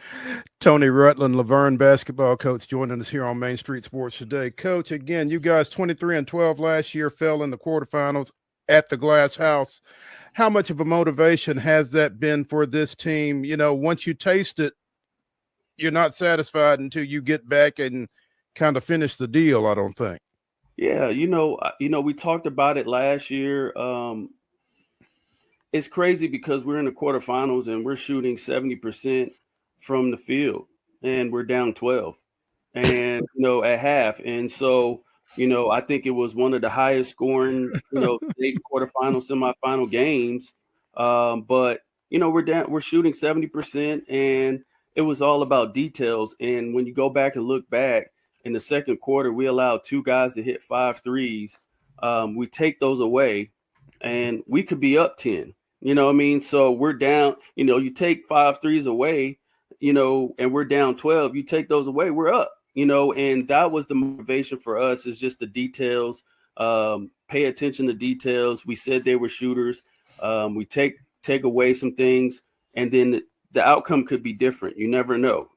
Speaker 1: Tony Rutland, Laverne basketball coach, joining us here on Main Street Sports today. Coach, again, you guys 23-12 last year, fell in the quarterfinals at the Glass House. How much of a motivation has that been for this team? Once you taste it, you're not satisfied until you get back and kind of finish the deal, I don't think.
Speaker 13: Yeah, we talked about it last year. It's crazy because we're in the quarterfinals and we're shooting 70% from the field, and we're down 12, and at half. And so, I think it was one of the highest scoring, state quarterfinal, semifinal games. But we're shooting 70%, and it was all about details. And when you go back and look back, in the second quarter, we allowed 2 guys to hit 5 threes. We take those away, and we could be up 10. So we're down. You take 5 threes away, and we're down 12. You take those away, we're up. And that was the motivation for us, is just the details. Pay attention to details. We said they were shooters. We take away some things, and then the outcome could be different. You never know.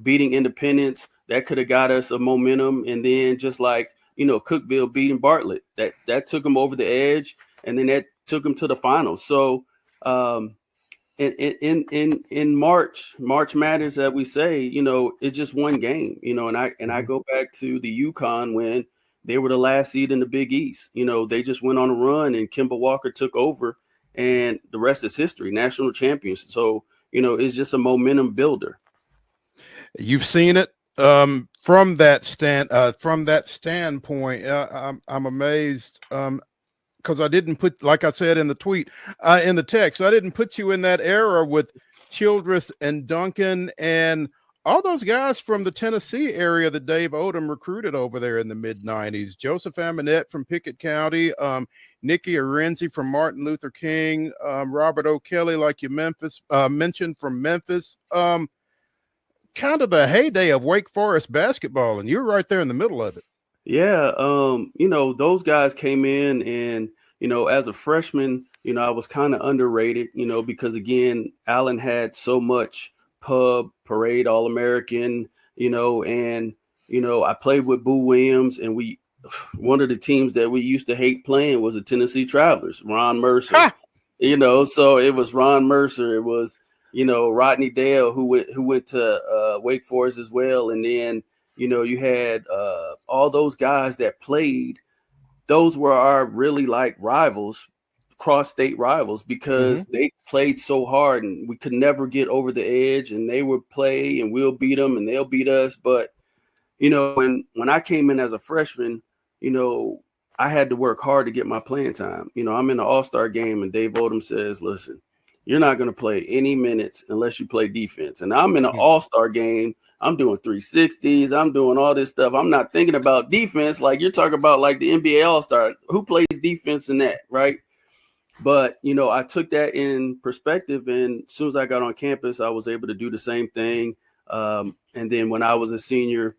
Speaker 13: Beating Independence, that could have got us a momentum, and then just like Cookeville beating Bartlett, that took them over the edge, and then that took them to the finals. So in March matters, that we say, it's just one game, and I go back to the UConn when they were the last seed in the Big East. They just went on a run, and Kemba Walker took over, and the rest is history, national champions. So, it's just a momentum builder.
Speaker 1: You've seen it from that standpoint. I'm amazed because I didn't put, like I said in the tweet, in the text, I didn't put you in that era with Childress and Duncan and all those guys from the Tennessee area that Dave Odom recruited over there in the mid-90s. Joseph Aminette from Pickett County, Nicky Arenzi from Martin Luther King, Robert O'Kelly, like you mentioned, from Memphis. Kind of the heyday of Wake Forest basketball, and you're right there in the middle of it.
Speaker 13: Yeah, those guys came in, and as a freshman, I was kind of underrated, because again, Allen had so much pub, parade, All-American, and I played with Boo Williams, and one of the teams that we used to hate playing was the Tennessee Travelers, Ron Mercer. So it was Ron Mercer, it was Rodney Dale, who went to Wake Forest as well. And then, you had all those guys that played. Those were our really like rivals. cross-state rivals because they played so hard and we could never get over the edge, and they would play and we'll beat them and they'll beat us. But, you know, when I came in as a freshman, you know, I had to work hard to get my playing time. You know, I'm in the All-Star game and Dave Odom says, listen, you're not going to play any minutes unless you play defense. And I'm in an All-Star game. I'm doing 360s. I'm doing all this stuff. I'm not thinking about defense like you're talking about, like the NBA All-Star. Who plays defense in that, right? But, you know, I took that in perspective, and as soon as I got on campus, I was able to do the same thing. And then when I was a senior,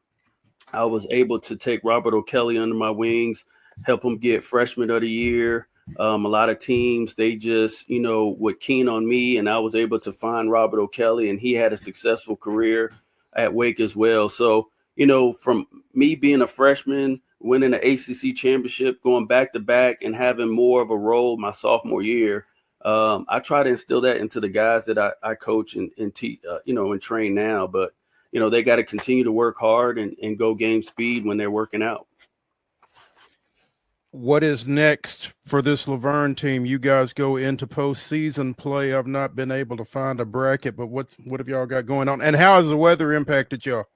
Speaker 13: I was able to take Robert O'Kelly under my wings, help him get Freshman of the Year. A lot of teams, they just, you know, would keen on me, and I was able to find Robert O'Kelly, and he had a successful career at Wake as well. So, you know, from me being a freshman, winning an ACC championship, going back to back and having more of a role my sophomore year, I try to instill that into the guys that I coach and you know, and train now. But, you know, they got to continue to work hard and go game speed when they're working out.
Speaker 1: What is next for this Laverne team? You guys go into postseason play. I've not been able to find a bracket, but what have y'all got going on? And how has the weather impacted y'all?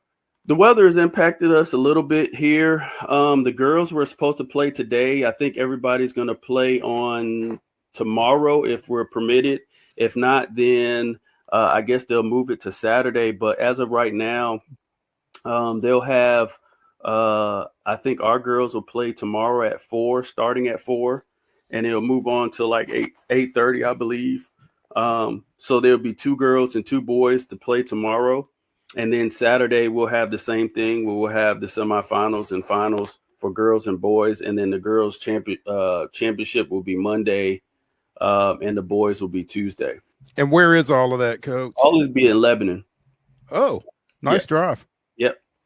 Speaker 13: The weather has impacted us a little bit here. The girls were supposed to play today. I think everybody's going to play on tomorrow if we're permitted. If not, then I guess they'll move it to Saturday. But as of right now, they'll have I think our girls will play tomorrow at 4, starting at 4, and it'll move on to like 8:30, I believe. So there'll be 2 girls and 2 boys to play tomorrow. And then Saturday we'll have the same thing. We will have the semifinals and finals for girls and boys. And then the girls championship will be Monday, and the boys will be Tuesday.
Speaker 1: And where is all of that, Coach?
Speaker 13: All this be in Lebanon.
Speaker 1: Oh, nice drive.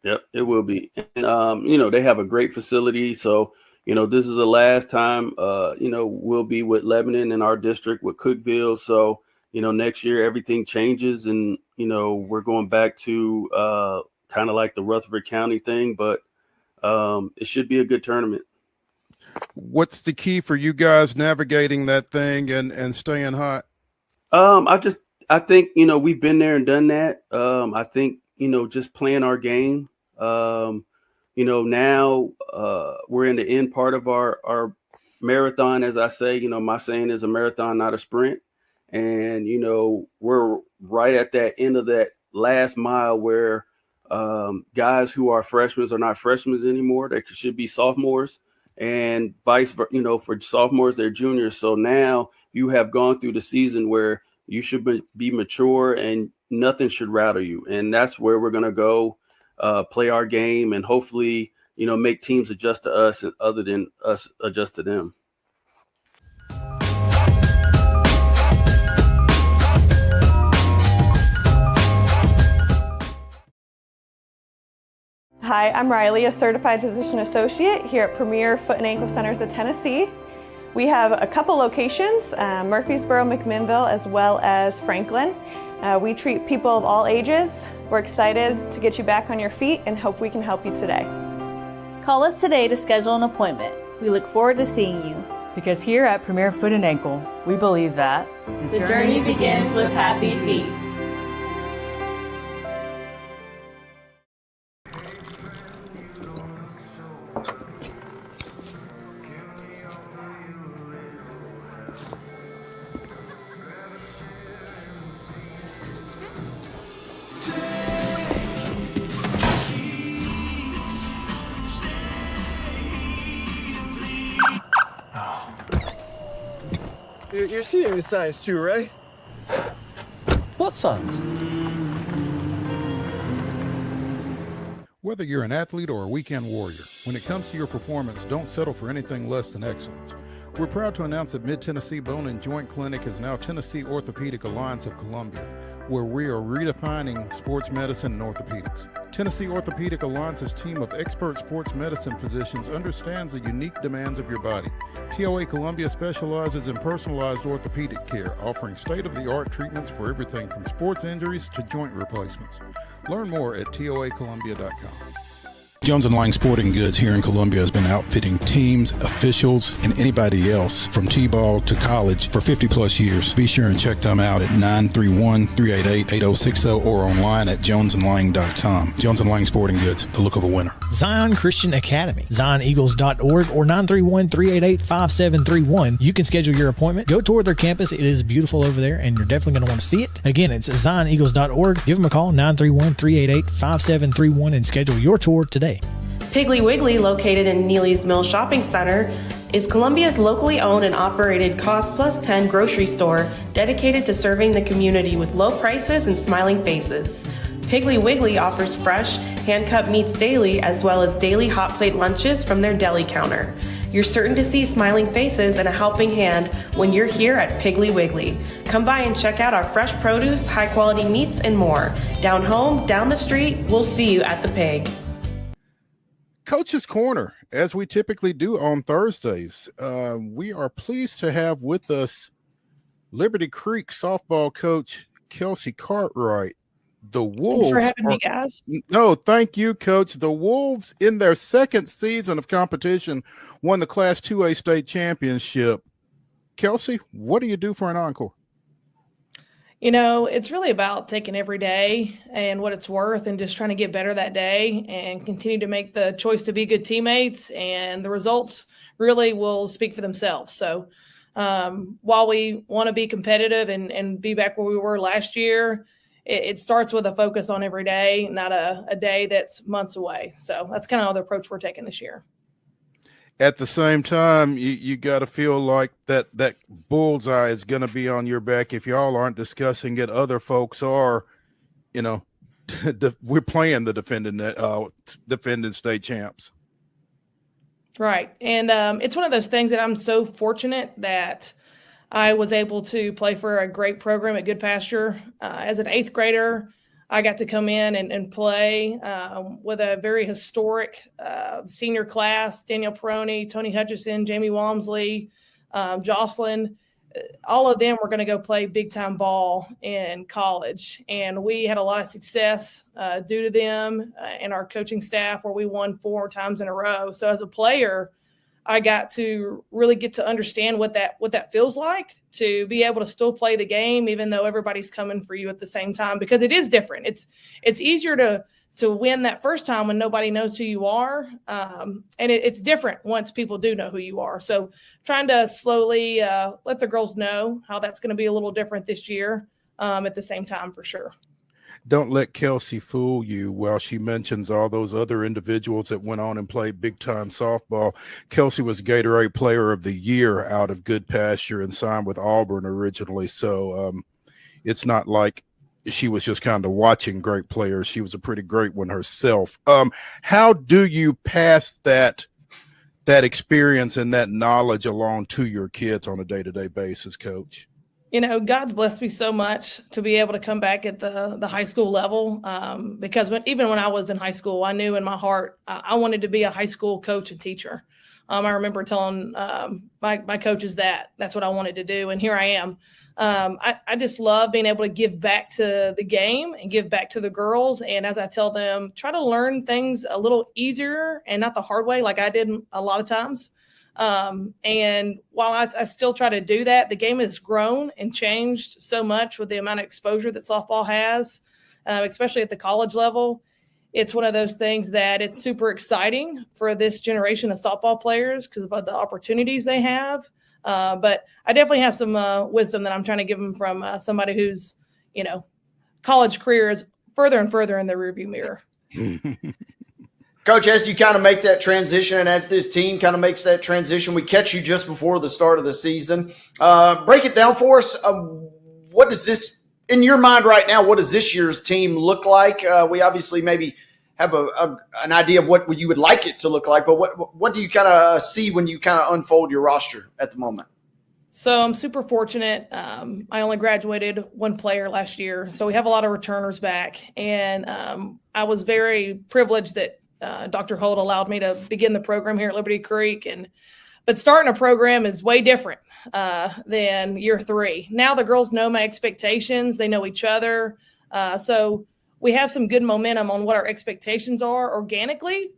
Speaker 13: Yep, it will be. And, you know, they have a great facility. So, you know, this is the last time, you know, we'll be with Lebanon in our district with Cookeville. So, you know, next year everything changes, and, you know, we're going back to kind of like the Rutherford County thing, but it should be a good tournament.
Speaker 1: What's the key for you guys navigating that thing and staying hot?
Speaker 13: I think, you know, we've been there and done that. I think, you know, just playing our game. You know, now we're in the end part of our marathon, as I say. You know, my saying is a marathon, not a sprint. And, you know, we're right at that end of that last mile where guys who are freshmen are not freshmen anymore. They should be sophomores, and vice versa, you know, for sophomores, they're juniors. So now you have gone through the season where you should be mature and nothing should rattle you. And that's where we're going to go play our game and hopefully, you know, make teams adjust to us and other than us adjust to them.
Speaker 14: Hi, I'm Riley, a certified physician associate here at Premier Foot and Ankle Centers of Tennessee. We have a couple locations, Murfreesboro, McMinnville, as well as Franklin. We treat people of all ages. We're excited to get you back on your feet and hope we can help you today.
Speaker 15: Call us today to schedule an appointment. We look forward to seeing you.
Speaker 16: Because here at Premier Foot and Ankle, we believe that
Speaker 15: the journey begins with happy feet.
Speaker 6: You're seeing the signs too, right?
Speaker 7: What signs?
Speaker 1: Whether you're an athlete or a weekend warrior, when it comes to your performance, don't settle for anything less than excellence. We're proud to announce that Mid-Tennessee Bone and Joint Clinic is now Tennessee Orthopedic Alliance of Columbia, where we are redefining sports medicine and orthopedics. Tennessee Orthopedic Alliance's team of expert sports medicine physicians understands the unique demands of your body. TOA Columbia specializes in personalized orthopedic care, offering state-of-the-art treatments for everything from sports injuries to joint replacements. Learn more at toacolumbia.com. Jones & Lang Sporting Goods here in Columbia has been outfitting teams, officials, and anybody else from T-ball to college for 50-plus years. Be sure and check them out at 931-388-8060 or online at jonesandlang.com. Jones & Lang Sporting Goods, the look of a winner.
Speaker 5: Zion Christian Academy, zioneagles.org or 931-388-5731. You can schedule your appointment. Go tour their campus. It is beautiful over there, and you're definitely going to want to see it. Again, it's zioneagles.org. Give them a call, 931-388-5731, and schedule your tour today.
Speaker 17: Piggly Wiggly, located in Neely's Mill Shopping Center, is Columbia's locally owned and operated Cost Plus 10 grocery store dedicated to serving the community with low prices and smiling faces. Piggly Wiggly offers fresh, hand-cut meats daily as well as daily hot plate lunches from their deli counter. You're certain to see smiling faces and a helping hand when you're here at Piggly Wiggly. Come by and check out our fresh produce, high-quality meats, and more. Down home, down the street, we'll see you at the Pig.
Speaker 1: Coach's Corner, as we typically do on Thursdays. We are pleased to have with us Liberty Creek softball coach Kelsey Cartwright. The Wolves.
Speaker 18: Thanks for having me, guys.
Speaker 1: No, thank you, Coach. The Wolves, in their second season of competition, won the Class 2A state championship. Kelsey, what do you do for an encore?
Speaker 18: You know, it's really about taking every day and what it's worth and just trying to get better that day and continue to make the choice to be good teammates, and the results really will speak for themselves. So while we want to be competitive and be back where we were last year, it starts with a focus on every day, not a day that's months away. So that's kind of the approach we're taking this year.
Speaker 1: At the same time, you got to feel like that bullseye is going to be on your back. If y'all aren't discussing it, other folks are. You know, we're playing the defending state champs.
Speaker 18: Right. And it's one of those things that I'm so fortunate that I was able to play for a great program at Good Pasture. As an 8th grader, I got to come in and play with a very historic senior class: Daniel Peroni, Tony Hutchison, Jamie Walmsley, Jocelyn. All of them were going to go play big-time ball in college. And we had a lot of success due to them and our coaching staff, where we won 4 times in a row. So as a player, I got to really get to understand what that feels like, to be able to still play the game, even though everybody's coming for you at the same time, because it is different. It's easier to win that first time when nobody knows who you are. And it's different once people do know who you are. So trying to slowly let the girls know how that's going to be a little different this year at the same time, for sure.
Speaker 1: Don't let Kelsey fool you while she mentions all those other individuals that went on and played big-time softball. Kelsey was Gatorade Player of the Year out of Good Pasture and signed with Auburn originally. So it's not like she was just kind of watching great players. She was a pretty great one herself. How do you pass that experience and that knowledge along to your kids on a day-to-day basis, Coach?
Speaker 18: You know, God's blessed me so much to be able to come back at the high school level, because even when I was in high school, I knew in my heart I wanted to be a high school coach and teacher. I remember telling my coaches that's what I wanted to do, and here I am. I just love being able to give back to the game and give back to the girls. And as I tell them, try to learn things a little easier and not the hard way like I did a lot of times. And while I still try to do that, the game has grown and changed so much with the amount of exposure that softball has, especially at the college level. It's one of those things that it's super exciting for this generation of softball players because of the opportunities they have. But I definitely have some wisdom that I'm trying to give them from somebody whose, college career is further and further in the rearview mirror.
Speaker 3: Coach, as you kind of make that transition and as this team kind of makes that transition, we catch you just before the start of the season. Break it down for us. What does this, in your mind right now, what does this year's team look like? We obviously maybe have an idea of what you would like it to look like, but what do you kind of see when you kind of unfold your roster at the moment?
Speaker 18: So I'm super fortunate. I only graduated one player last year, so we have a lot of returners back. And I was very privileged that Dr. Holt allowed me to begin the program here at Liberty Creek. But starting a program is way different than year 3. Now the girls know my expectations. They know each other. So we have some good momentum on what our expectations are organically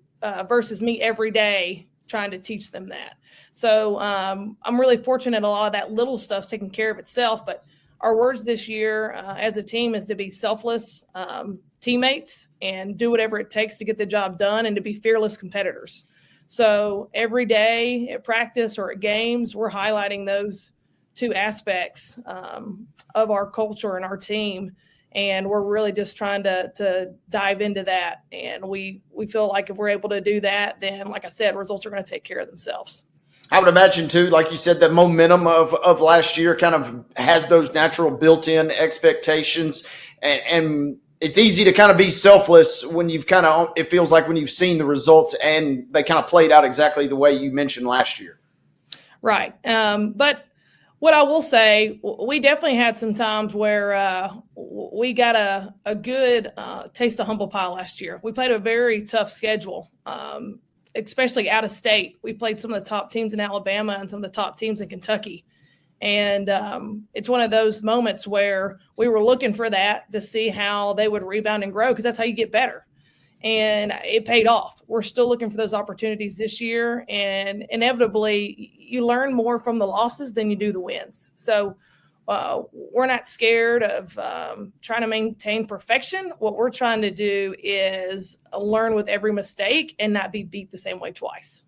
Speaker 18: versus me every day trying to teach them that. So I'm really fortunate a lot of that little stuff's taking care of itself. But our words this year as a team is to be selfless teammates and do whatever it takes to get the job done and to be fearless competitors. So every day at practice or at games, we're highlighting those two aspects of our culture and our team. And we're really just trying to dive into that. And we feel like if we're able to do that, then, like I said, results are going to take care of themselves.
Speaker 3: I would imagine, too, like you said, the momentum of last year kind of has those natural built-in expectations. And it's easy to kind of be selfless when you've kind of – it feels like when you've seen the results and they kind of played out exactly the way you mentioned last year.
Speaker 18: Right. But – what I will say, we definitely had some times where we got a good taste of humble pie last year. We played a very tough schedule, especially out of state. We played some of the top teams in Alabama and some of the top teams in Kentucky. And it's one of those moments where we were looking for that to see how they would rebound and grow, because that's how you get better. And it paid off. We're still looking for those opportunities this year. And inevitably, you learn more from the losses than you do the wins. So we're not scared of trying to maintain perfection. What we're trying to do is learn with every mistake and not be beat the same way twice.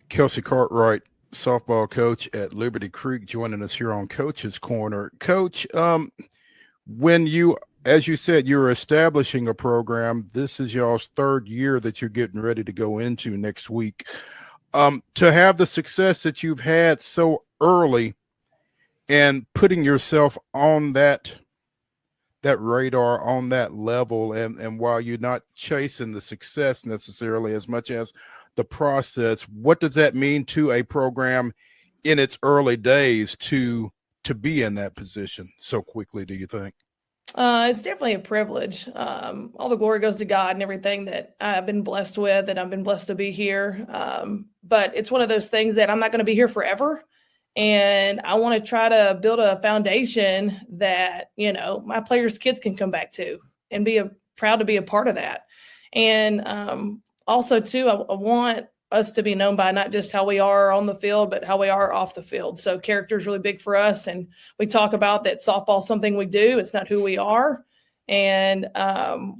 Speaker 1: Kelsey Cartwright, softball coach at Liberty Creek, joining us here on Coach's Corner. Coach, when you – as you said, you're establishing a program. This is y'all's third year that you're getting ready to go into next week. To have the success that you've had so early and putting yourself on that radar, on that level, and while you're not chasing the success necessarily as much as the process, what does that mean to a program in its early days to be in that position so quickly, do you think?
Speaker 18: It's definitely a privilege. All the glory goes to God and everything that I've been blessed with, and I've been blessed to be here. But it's one of those things that I'm not going to be here forever. And I want to try to build a foundation that, my players' kids can come back to and be proud to be a part of that. And also, too, I want us to be known by not just how we are on the field, but how we are off the field. So character is really big for us. And we talk about that softball is something we do. It's not who we are. And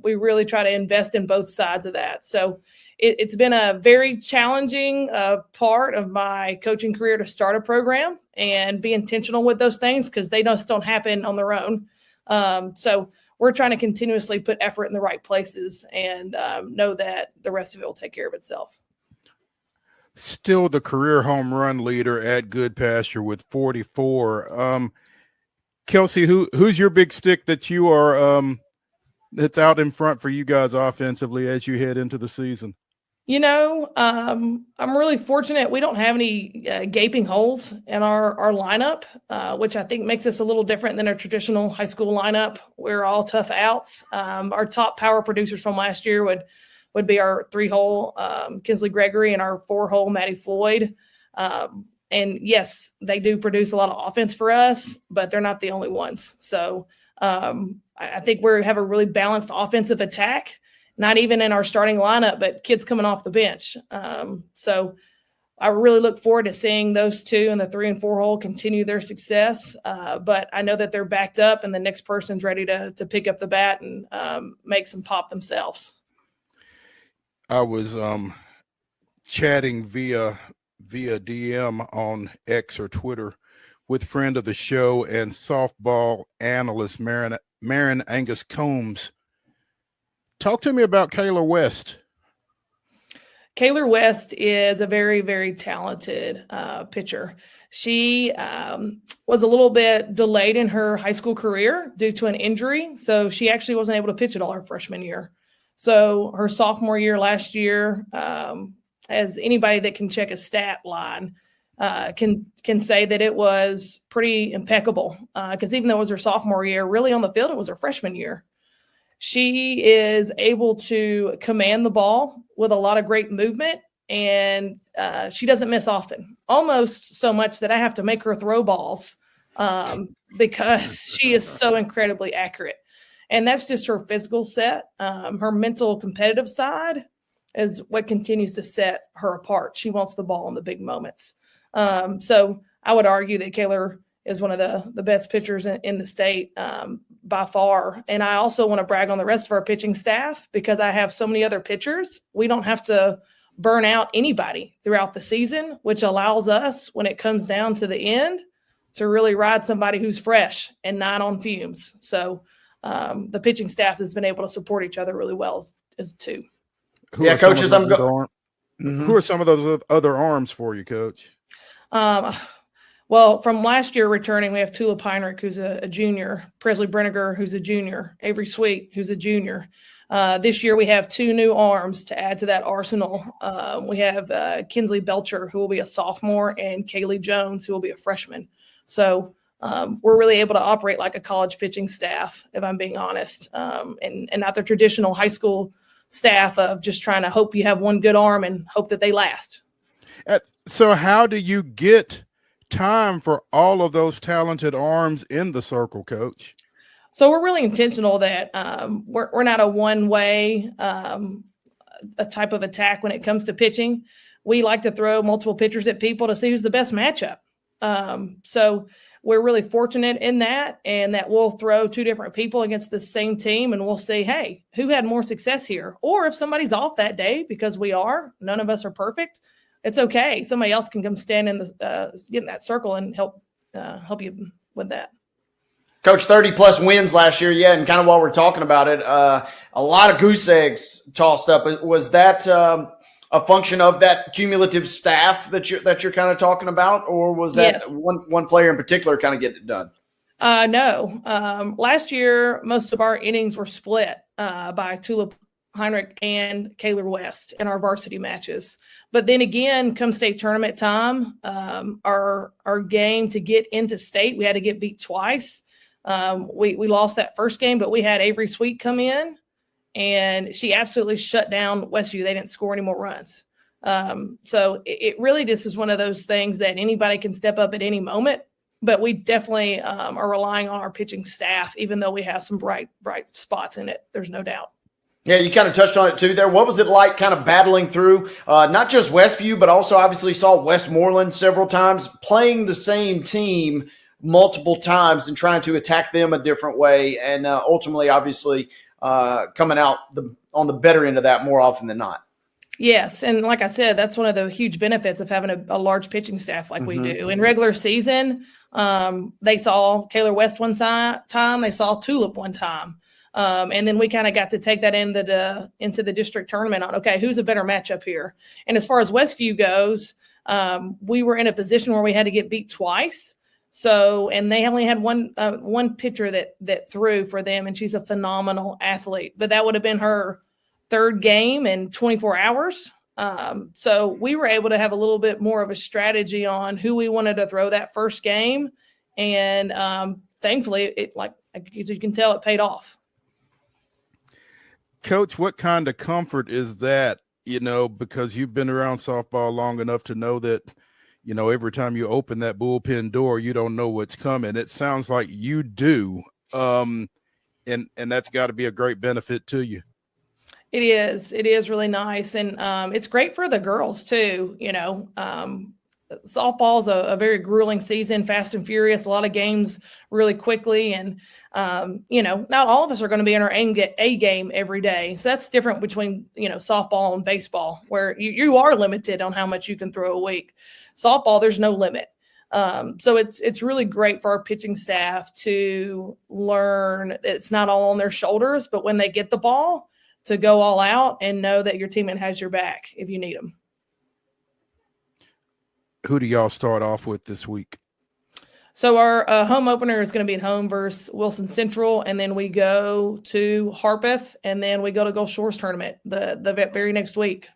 Speaker 18: we really try to invest in both sides of that. So it's been a very challenging part of my coaching career to start a program and be intentional with those things, because they just don't happen on their own. So we're trying to continuously put effort in the right places and know that the rest of it will take care of itself.
Speaker 1: Still the career home run leader at Goodpasture with 44. Kelsey, who's your big stick that you are that's out in front for you guys offensively as you head into the season?
Speaker 18: I'm really fortunate. We don't have any gaping holes in our lineup, which I think makes us a little different than a traditional high school lineup. We're all tough outs. Our top power producers from last year would be our 3-hole Kinsley Gregory and our 4-hole Maddie Floyd. And yes, they do produce a lot of offense for us, but they're not the only ones. So I think we have a really balanced offensive attack, not even in our starting lineup, but kids coming off the bench. So I really look forward to seeing those two in the 3 and 4 hole continue their success. But I know that they're backed up and the next person's ready to pick up the bat and make some pop themselves.
Speaker 1: I was chatting via DM on X or Twitter with friend of the show and softball analyst Marin Angus Combs. Talk to me about Kayla West.
Speaker 18: Kayla West is a very, very talented pitcher. She was a little bit delayed in her high school career due to an injury, so she actually wasn't able to pitch at all her freshman year. So her sophomore year last year, as anybody that can check a stat line can say that it was pretty impeccable, because even though it was her sophomore year, really on the field, it was her freshman year. She is able to command the ball with a lot of great movement, and she doesn't miss often, almost so much that I have to make her throw balls because she is so incredibly accurate. And that's just her physical set. Her mental competitive side is what continues to set her apart. She wants the ball in the big moments. So I would argue that Kayla is one of the best pitchers in the state by far. And I also want to brag on the rest of our pitching staff because I have so many other pitchers. We don't have to burn out anybody throughout the season, which allows us, when it comes down to the end, to really ride somebody who's fresh and not on fumes. So the pitching staff has been able to support each other really well as too.
Speaker 1: Who are some of those other arms for you, Coach?
Speaker 18: Well, from last year returning, we have Tulip Heinrich, who's a junior, Presley Brenniger, who's a junior, Avery Sweet, who's a junior. This year we have 2 new arms to add to that arsenal. We have Kinsley Belcher, who will be a sophomore, and Kaylee Jones, who will be a freshman. So we're really able to operate like a college pitching staff, if I'm being honest, and not the traditional high school staff of just trying to hope you have one good arm and hope that they last.
Speaker 1: So how do you get time for all of those talented arms in the circle, Coach?
Speaker 18: So we're really intentional that we're not a one-way a type of attack when it comes to pitching. We like to throw multiple pitchers at people to see who's the best matchup. So we're really fortunate in that, and that we'll throw 2 different people against the same team, and we'll say, hey, who had more success here? Or if somebody's off that day, because none of us are perfect, it's okay. Somebody else can come stand in get in that circle and help you with that.
Speaker 3: Coach, 30-plus wins last year, yeah, and kind of while we're talking about it, a lot of goose eggs tossed up. Was that a function of that cumulative staff that you're kind of talking about, or was that one player in particular kind of getting it done?
Speaker 18: No. Last year, most of our innings were split by Tulip Heinrich and Kayla West in our varsity matches. But then again, come state tournament time, our game to get into state, we had to get beat twice. We lost that first game, but we had Avery Sweet come in, and she absolutely shut down Westview. They didn't score any more runs. So it really just is one of those things that anybody can step up at any moment. But we definitely are relying on our pitching staff, even though we have some bright spots in it. There's no doubt.
Speaker 3: Yeah, you kind of touched on it too there. What was it like kind of battling through not just Westview, but also obviously saw Westmoreland several times, playing the same team multiple times and trying to attack them a different way, and ultimately, obviously, coming out on the better end of that more often than not?
Speaker 18: Yes, and like I said, that's one of the huge benefits of having a large pitching staff like we do. In regular season, they saw Kayla West one time, they saw Tulip one time. And then we kind of got to take that into the district tournament on, okay, who's a better matchup here? And as far as Westview goes, we were in a position where we had to get beat twice. So, and they only had one pitcher that threw for them, and she's a phenomenal athlete. But that would have been her 3rd game in 24 hours. So we were able to have a little bit more of a strategy on who we wanted to throw that first game. And thankfully, as you can tell, it paid off.
Speaker 1: Coach, what kind of comfort is that, because you've been around softball long enough to know that, every time you open that bullpen door, you don't know what's coming. It sounds like you do. And that's got to be a great benefit to you.
Speaker 18: It is. It is really nice. And it's great for the girls too. Softball is a very grueling season, fast and furious, a lot of games really quickly. And, not all of us are going to be in our A game every day. So that's different between, softball and baseball, where you are limited on how much you can throw a week. Softball, there's no limit. So it's really great for our pitching staff to learn that it's not all on their shoulders, but when they get the ball, to go all out and know that your teammate has your back if you need them.
Speaker 1: Who do y'all start off with this week?
Speaker 18: So our home opener is going to be at home versus Wilson Central, and then we go to Harpeth, and then we go to Gulf Shores tournament the very next week.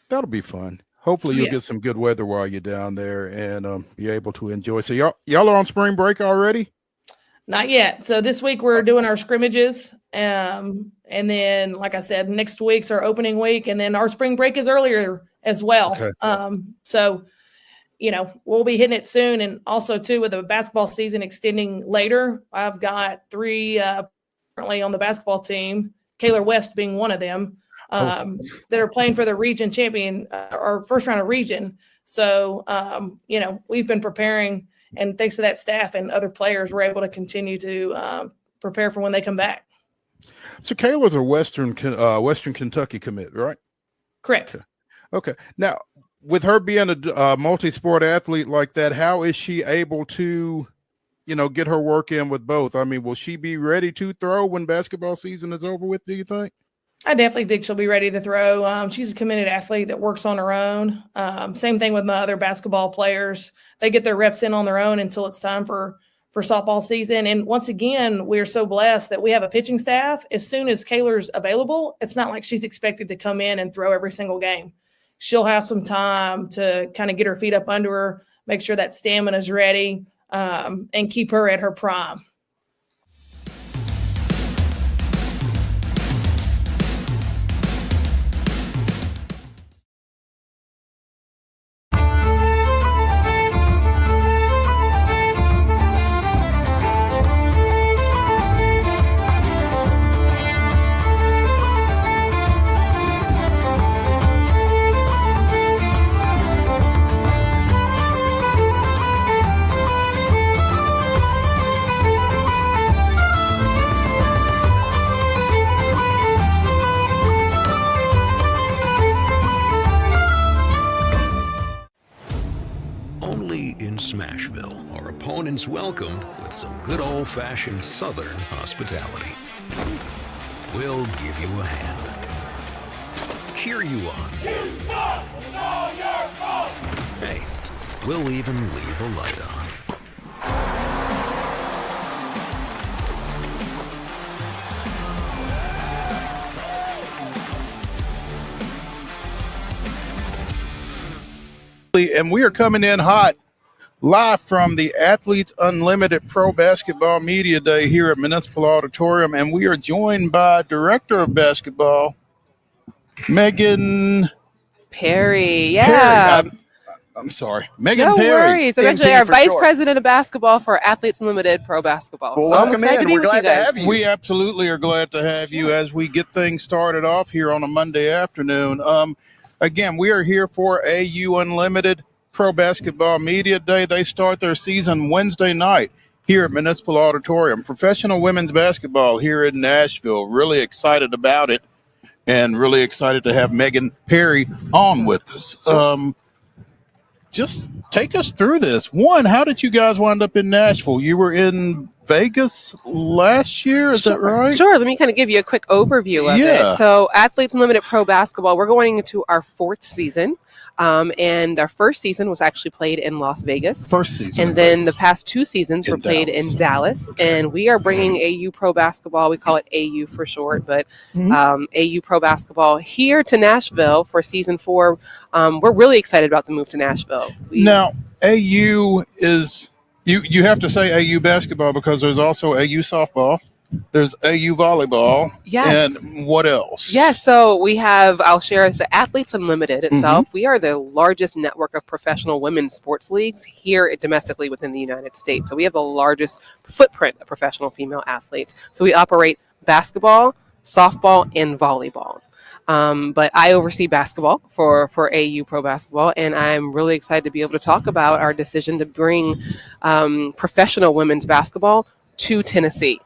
Speaker 1: That'll be fun. Hopefully you'll get some good weather while you're down there and be able to enjoy. So y'all are on spring break already?
Speaker 18: Not yet. So this week we're doing our scrimmages. And then, like I said, next week's our opening week, and then our spring break is earlier as well. Okay. So, we'll be hitting it soon. And also, too, with the basketball season extending later, I've got 3 currently on the basketball team, Kaylor West being one of them, that are playing for the region champion or first round of region. So, we've been preparing, and thanks to that staff and other players, we're able to continue to prepare for when they come back.
Speaker 1: So Kaylor's a Western Kentucky commit, right?
Speaker 18: Correct.
Speaker 1: Okay. Now, with her being a multi-sport athlete like that, how is she able to, get her work in with both? I mean, will she be ready to throw when basketball season is over with, do you think?
Speaker 18: I definitely think she'll be ready to throw. She's a committed athlete that works on her own. Same thing with my other basketball players. They get their reps in on their own until it's time for softball season. And once again, we're so blessed that we have a pitching staff. As soon as Kaylor's available, it's not like she's expected to come in and throw every single game. She'll have some time to kind of get her feet up under her, make sure that stamina is ready, and keep her at her prime.
Speaker 11: Smashville, our opponents welcomed with some good old-fashioned Southern hospitality. We'll give you a hand, cheer you on. You suck! It's all your fault! Hey, we'll even leave a light on.
Speaker 1: And we are coming in hot. Live from the Athletes Unlimited Pro Basketball Media Day here at Municipal Auditorium, and we are joined by Director of Basketball, Megan
Speaker 19: Perry. Yeah.
Speaker 1: Perry. I'm sorry. Megan
Speaker 19: no
Speaker 1: Perry.
Speaker 19: No worries. Eventually our Vice
Speaker 1: short.
Speaker 19: President of Basketball for Athletes Unlimited Pro Basketball.
Speaker 1: Well,
Speaker 19: welcome
Speaker 1: in.
Speaker 19: We're glad to have you.
Speaker 1: We absolutely are glad to have you as we get things started off here on a Monday afternoon. Again, we are here for AU Unlimited Pro Basketball Media Day. They start their season Wednesday night here at Municipal Auditorium. Professional women's basketball here in Nashville. Really excited about it and really excited to have Megan Perry on with us. Just take us through this. One, how did you guys wind up in Nashville? You were in Vegas last year, is that right?
Speaker 19: Sure. Let me kind of give you a quick overview of it. So Athletes Unlimited Pro Basketball, we're going into our 4th season. And our first season was actually played in Las Vegas.
Speaker 1: First season.
Speaker 19: And then the past 2 seasons were played in Dallas. And we are bringing AU Pro Basketball. We call it AU for short, but AU Pro Basketball here to Nashville for season 4. We're really excited about the move to Nashville.
Speaker 1: Now, AU is, you have to say AU basketball because there's also AU softball. There's AU volleyball.
Speaker 19: Yes.
Speaker 1: And what else?
Speaker 19: Yes. So we have, I'll share as the Athletes Unlimited itself. We are the largest network of professional women's sports leagues here domestically within the United States. So we have the largest footprint of professional female athletes. So we operate basketball, softball, and volleyball. But I oversee basketball for AU Pro Basketball, and I'm really excited to be able to talk about our decision to bring professional women's basketball to Tennessee.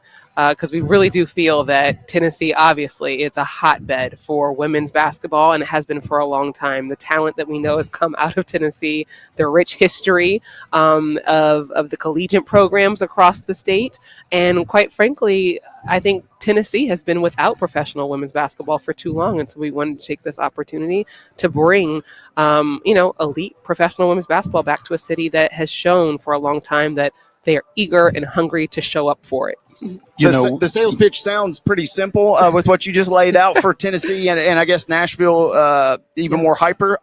Speaker 19: Because we really do feel that Tennessee, obviously, it's a hotbed for women's basketball, and it has been for a long time. The talent that we know has come out of Tennessee, the rich history of the collegiate programs across the state, and quite frankly, I think Tennessee has been without professional women's basketball for too long, and so we wanted to take this opportunity to bring, elite professional women's basketball back to a city that has shown for a long time that they are eager and hungry to show up for it.
Speaker 3: The sales pitch sounds pretty simple with what you just laid out for Tennessee and I guess Nashville, even more hyper.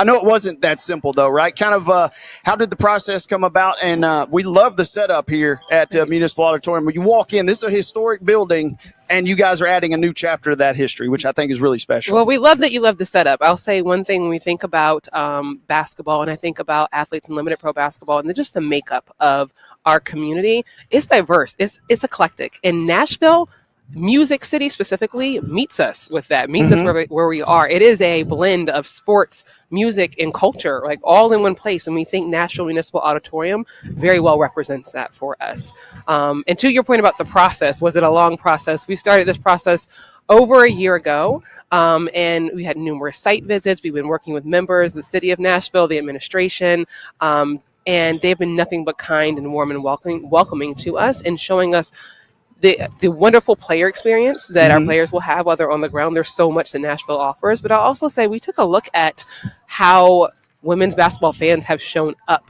Speaker 3: I know it wasn't that simple, though, right? Kind of how did the process come about? And we love the setup here at Municipal Auditorium. When you walk in, this is a historic building, and you guys are adding a new chapter to that history, which I think is really special.
Speaker 19: Well, we love that you love the setup. I'll say one thing when we think about basketball, and I think about Athletes Unlimited Pro Basketball, and just the makeup of our community, it's diverse. It's eclectic. In Nashville, Music City specifically meets us with that, meets us where we are. It is a blend of sports, music, and culture, like all in one place. And we think Nashville Municipal Auditorium very well represents that for us. And to your point about the process, was it a long process? We started this process over a year ago, and we had numerous site visits. We've been working with members, the city of Nashville, the administration, and they've been nothing but kind and warm and welcoming to us and showing us the wonderful player experience that our players will have while they're on the ground. There's so much that Nashville offers. But I'll also say we took a look at how women's basketball fans have shown up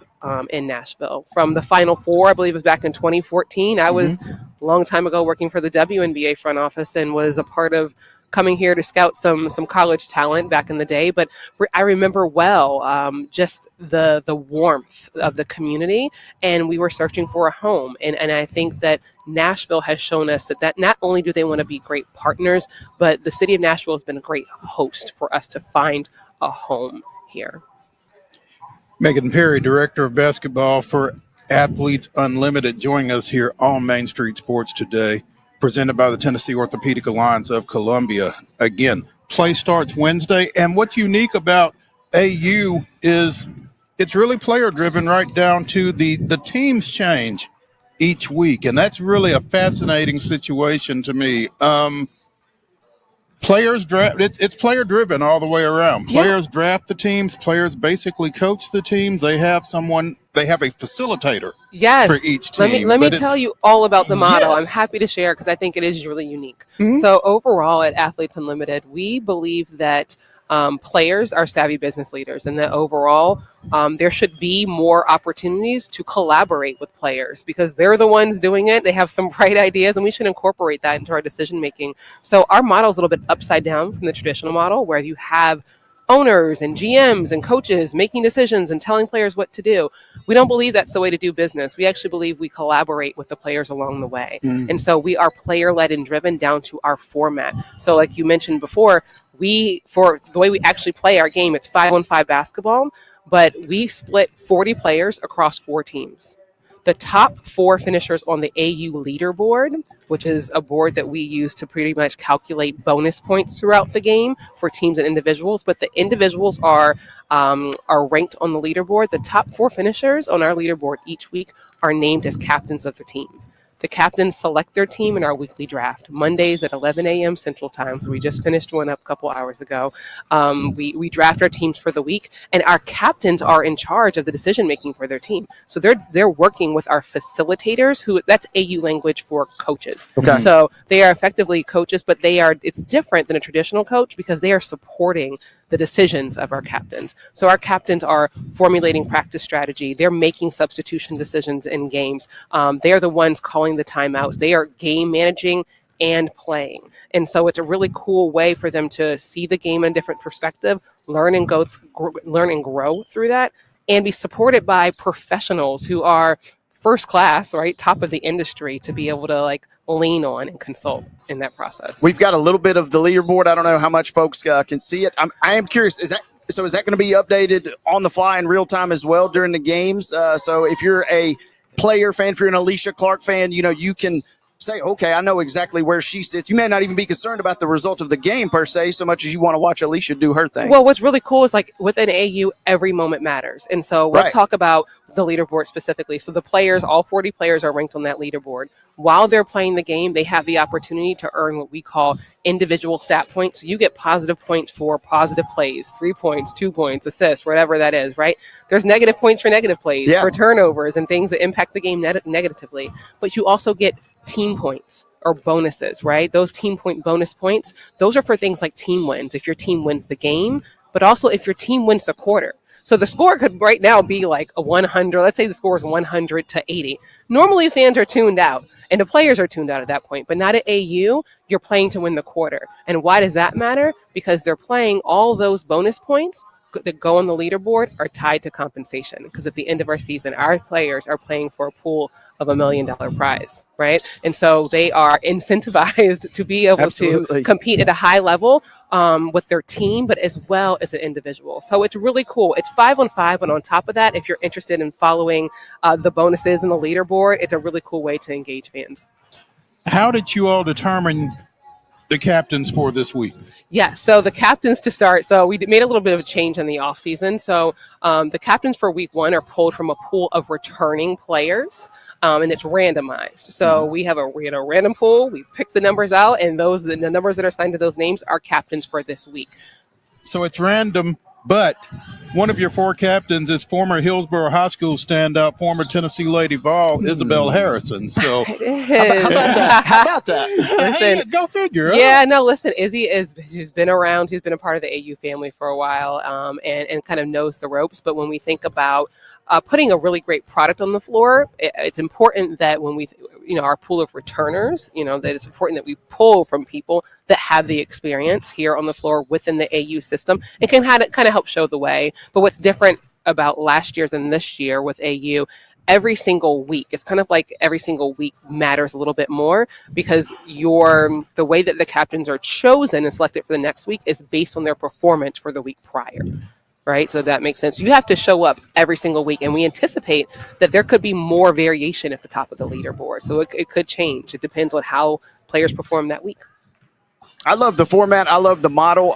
Speaker 19: in Nashville. From the Final Four, I believe it was back in 2014. I was a long time ago working for the WNBA front office and was a part of coming here to scout some college talent back in the day. But I remember well just the warmth of the community, and we were searching for a home. And I think that Nashville has shown us that not only do they want to be great partners, but the city of Nashville has been a great host for us to find a home here.
Speaker 1: Megan Perry, Director of Basketball for Athletes Unlimited, joining us here on Main Street Sports today, presented by the Tennessee Orthopedic Alliance of Columbia. Again, play starts Wednesday, and what's unique about AU is it's really player-driven right down to the teams change each week, and that's really a fascinating situation to me. Players draft, it's player-driven all the way around. Players draft the teams, players basically coach the teams. They have a facilitator for each team.
Speaker 19: Let me tell you all about the model. I'm happy to share because I think it is really unique. So overall at Athletes Unlimited, we believe that players are savvy business leaders, and that overall there should be more opportunities to collaborate with players because they're the ones doing it. They have some bright ideas, and we should incorporate that into our decision making. So our model is a little bit upside down from the traditional model, where you have owners and GMs and coaches making decisions and telling players what to do. We don't believe that's the way to do business. We actually believe we collaborate with the players along the way. And so we are player-led and driven down to our format. So like you mentioned before, for the way we actually play our game, it's 5-on-5 basketball, but we split 40 players across 4 teams. The top 4 finishers on the AU leaderboard, which is a board that we use to pretty much calculate bonus points throughout the game for teams and individuals, but the individuals are ranked on the leaderboard. The top 4 finishers on our leaderboard each week are named as captains of the team. The captains select their team in our weekly draft, Mondays at 11 a.m. Central Time. So we just finished one up a couple hours ago. We draft our teams for the week, and our captains are in charge of the decision-making for their team. So they're working with our facilitators, that's AU language for coaches.
Speaker 3: Okay.
Speaker 19: So they are effectively coaches, but it's different than a traditional coach because they are supporting the decisions of our captains. So our captains are formulating practice strategy. They're making substitution decisions in games. They are the ones calling the timeouts. They are game managing and playing. And so it's a really cool way for them to see the game in a different perspective, learn and grow through that, and be supported by professionals who are first class, right, top of the industry, to be able to lean on and consult in that process.
Speaker 3: We've got a little bit of the leaderboard. I don't know how much folks can see it. I am curious, is that going to be updated on the fly in real time as well during the games? So if you're a player fan, if you're an Alicia Clark fan, you can say, okay, I know exactly where she sits. You may not even be concerned about the result of the game per se, so much as you want to watch Alicia do her thing.
Speaker 19: Well, what's really cool is within AU, every moment matters. And so we'll talk about the leaderboard specifically. So the players, all 40 players are ranked on that leaderboard. While they're playing the game, they have the opportunity to earn what we call individual stat points. So you get positive points for positive plays, 3 points, 2 points, assists, whatever that is, right? There's negative points for negative plays, for turnovers and things that impact the game negatively. But you also get team points or bonuses, right? Those team point bonus points, those are for things like team wins, if your team wins the game, but also if your team wins the quarter. So the score could right now be like a 100. Let's say the score is 100 to 80. Normally fans are tuned out and the players are tuned out at that point, but not at AU. You're playing to win the quarter. And why does that matter? Because they're playing all those bonus points that go on the leaderboard are tied to compensation, because at the end of our season, our players are playing for a pool of $1 million prize, right? And so they are incentivized to be able to compete at a high level with their team, but as well as an individual. So it's really cool. It's 5-on-5, and on top of that, if you're interested in following the bonuses and the leaderboard, it's a really cool way to engage fans.
Speaker 1: How did you all determine the captains for this week?
Speaker 19: Yeah, so the captains to start. So we made a little bit of a change in the off season. So the captains for week 1 are pulled from a pool of returning players, and it's randomized. So we had a random pool. We pick the numbers out, and the numbers that are assigned to those names are captains for this week.
Speaker 1: So it's random, but one of your 4 captains is former Hillsborough High School standout, former Tennessee Lady Vol, Isabel Harrison. So
Speaker 3: how about that?
Speaker 19: Listen,
Speaker 1: go figure.
Speaker 19: Yeah, no, listen, she's been around. She's been a part of the AU family for a while, and kind of knows the ropes. But when we think about putting a really great product on the floor, it's important that when we, our pool of returners, that it's important that we pull from people that have the experience here on the floor within the AU system and can kind of help show the way. But what's different about last year than this year with AU, every single week, it's kind of like every single week matters a little bit more, because the way that the captains are chosen and selected for the next week is based on their performance for the week prior. Right? So that makes sense. You have to show up every single week, and we anticipate that there could be more variation at the top of the leaderboard. So it could change. It depends on how players perform that week.
Speaker 3: I love the format. I love the model.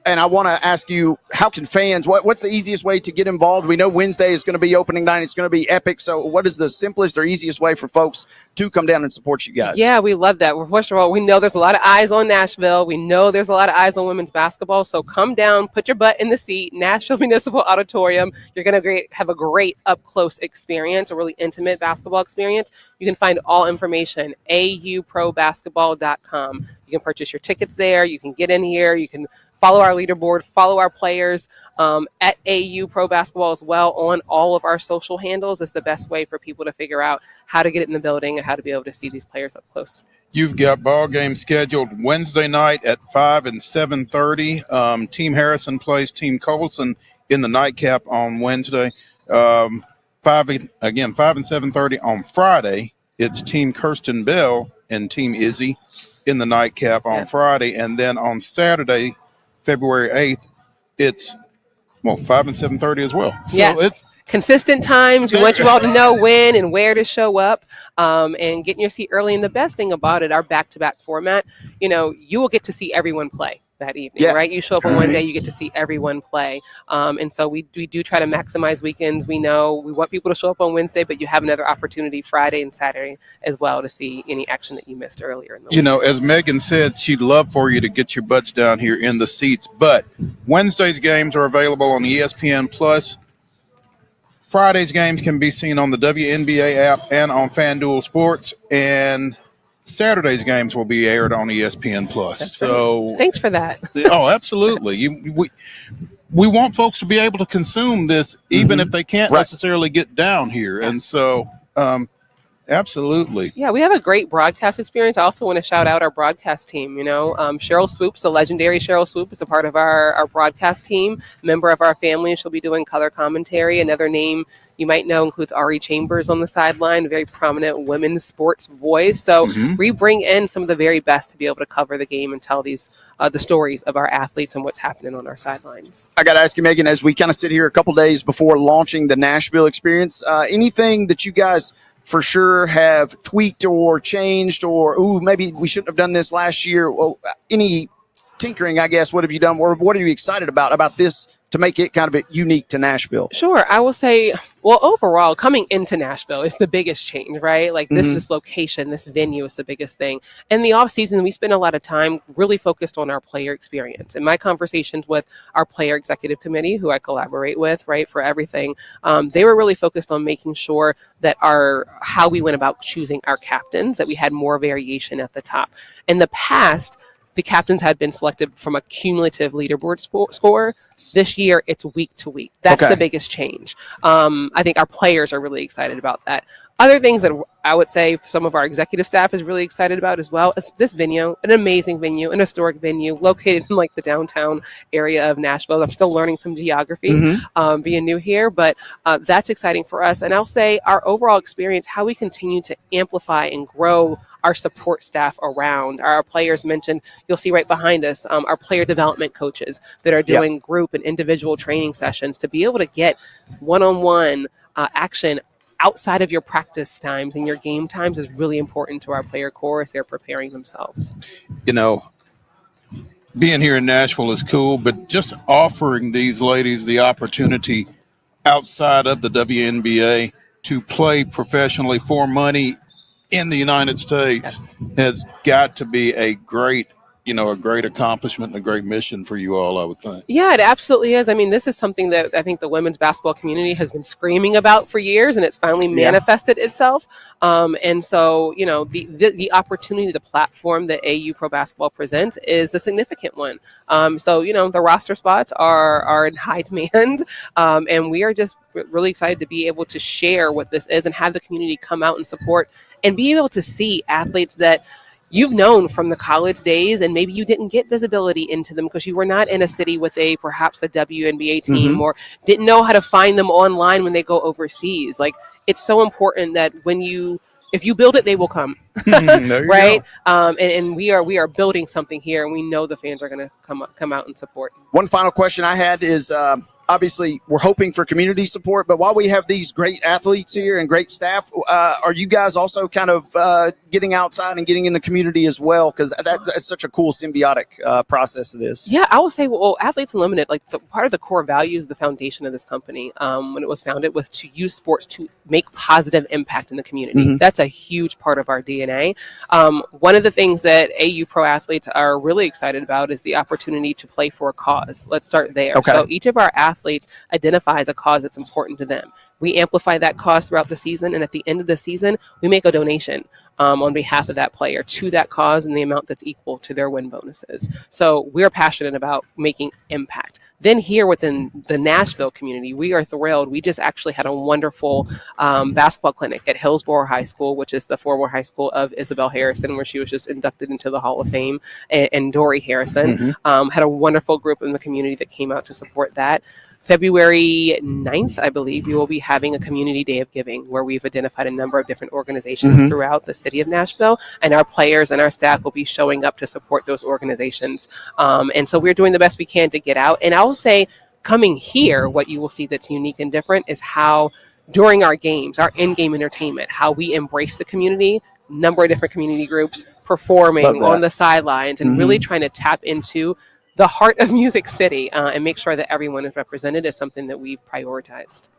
Speaker 3: And I want to ask you, how can fans, what's the easiest way to get involved? We know Wednesday is going to be opening night. It's going to be epic. So what is the simplest or easiest way for folks to come down and support you guys?
Speaker 19: Yeah, we love that. Well, first of all, we know there's a lot of eyes on Nashville. We know there's a lot of eyes on women's basketball. So come down, put your butt in the seat, Nashville Municipal Auditorium. You're going to have a great up-close experience, a really intimate basketball experience. You can find all information, auprobasketball.com. You can purchase your tickets there. You can get in here. You can follow our leaderboard, follow our players at AU Pro Basketball as well on all of our social handles. Is the best way for people to figure out how to get in the building and how to be able to see these players up close.
Speaker 1: You've got ball games scheduled Wednesday night at 5 and 7:30. Team Harrison plays Team Colson in the nightcap on Wednesday. 5 and 7:30 on Friday. It's Team Kirsten Bell and Team Izzy in the nightcap on Friday, and then on Saturday, February 8th, it's 5 and 7:30 as well. So
Speaker 19: it's consistent times. We want you all to know when and where to show up, and getting your seat early. And the best thing about it, our back-to-back format, you will get to see everyone play that evening, right? You show up on one day, you get to see everyone play. And so we do try to maximize weekends. We know we want people to show up on Wednesday, but you have another opportunity Friday and Saturday as well to see any action that you missed earlier in the week.
Speaker 1: As Megan said, she'd love for you to get your butts down here in the seats, but Wednesday's games are available on ESPN Plus. Friday's games can be seen on the WNBA app and on FanDuel Sports, and Saturday's games will be aired on ESPN Plus. So
Speaker 19: thanks for that.
Speaker 1: Oh, absolutely. We want folks to be able to consume this, even if they can't necessarily get down here. And so, absolutely.
Speaker 19: Yeah, we have a great broadcast experience. I also want to shout out our broadcast team. Cheryl Swoops, the legendary Cheryl Swoop, is a part of our broadcast team, member of our family. She'll be doing color commentary. Another name you might know includes Ari Chambers on the sideline, a very prominent women's sports voice. So we bring in some of the very best to be able to cover the game and tell the stories of our athletes and what's happening on our sidelines.
Speaker 3: I got to ask you, Megan, as we kind of sit here a couple days before launching the Nashville experience, anything that you guys for sure have tweaked or changed, or maybe we shouldn't have done this last year? Well, any tinkering, I guess, what have you done, or what are you excited about this to make it kind of unique to Nashville?
Speaker 19: Sure. I will say, overall, coming into Nashville is the biggest change, right? Like this location, this venue is the biggest thing. In the off season, we spend a lot of time really focused on our player experience. In my conversations with our player executive committee, who I collaborate with, right, for everything, they were really focused on making sure that how we went about choosing our captains, that we had more variation at the top. In the past, the captains had been selected from a cumulative leaderboard score. This year, it's week to week. That's the biggest change. I think our players are really excited about that. Other things that I would say some of our executive staff is really excited about as well is this venue, an amazing venue, an historic venue located in like the downtown area of Nashville. I'm still learning some geography being new here, but that's exciting for us. And I'll say our overall experience, how we continue to amplify and grow our support staff around. Our players mentioned, you'll see right behind us, our player development coaches that are doing group and individual training sessions to be able to get one-on-one action outside of your practice times and your game times is really important to our player core as they're preparing themselves.
Speaker 1: You know, being here in Nashville is cool, but just offering these ladies the opportunity outside of the WNBA to play professionally for money in the United States has got to be a great accomplishment and a great mission for you all, I would think.
Speaker 19: Yeah, it absolutely is. I mean, this is something that I think the women's basketball community has been screaming about for years, and it's finally manifested itself. And so, you know, the opportunity, the platform that AU Pro Basketball presents is a significant one. So, you know, the roster spots are in high demand, and we are just really excited to be able to share what this is and have the community come out and support and be able to see athletes that you've known from the college days, and maybe you didn't get visibility into them because you were not in a city with perhaps a WNBA team or didn't know how to find them online when they go overseas. Like, it's so important that if you build it, they will come. Right? And we are building something here, and we know the fans are going to come out and support.
Speaker 3: One final question I had is, obviously, we're hoping for community support, but while we have these great athletes here and great staff, are you guys also kind of getting outside and getting in the community as well? Because that's such a cool symbiotic process of this.
Speaker 19: Yeah, I would say, well, Athletes Unlimited, like part of the core values, the foundation of this company, when it was founded, was to use sports to make positive impact in the community. That's a huge part of our DNA. One of the things that AU Pro athletes are really excited about is the opportunity to play for a cause. Let's start there.
Speaker 3: Okay.
Speaker 19: So each of our athletes identifies a cause that's important to them. We amplify that cause throughout the season, and at the end of the season, we make a donation on behalf of that player to that cause in the amount that's equal to their win bonuses. So we're passionate about making impact. Then here within the Nashville community, we are thrilled. We just actually had a wonderful basketball clinic at Hillsborough High School, which is the former high school of Isabel Harrison, where she was just inducted into the Hall of Fame, and Dory Harrison. Had a wonderful group in the community that came out to support that. February 9th, I believe, we will be having a community day of giving where we've identified a number of different organizations throughout the city of Nashville, and our players and our staff will be showing up to support those organizations. And so we're doing the best we can to get out. And I will say, coming here, what you will see that's unique and different is how during our games, our in-game entertainment, how we embrace the community, number of different community groups performing on the sidelines and really trying to tap into the heart of Music City and make sure that everyone is represented is something that we've prioritized.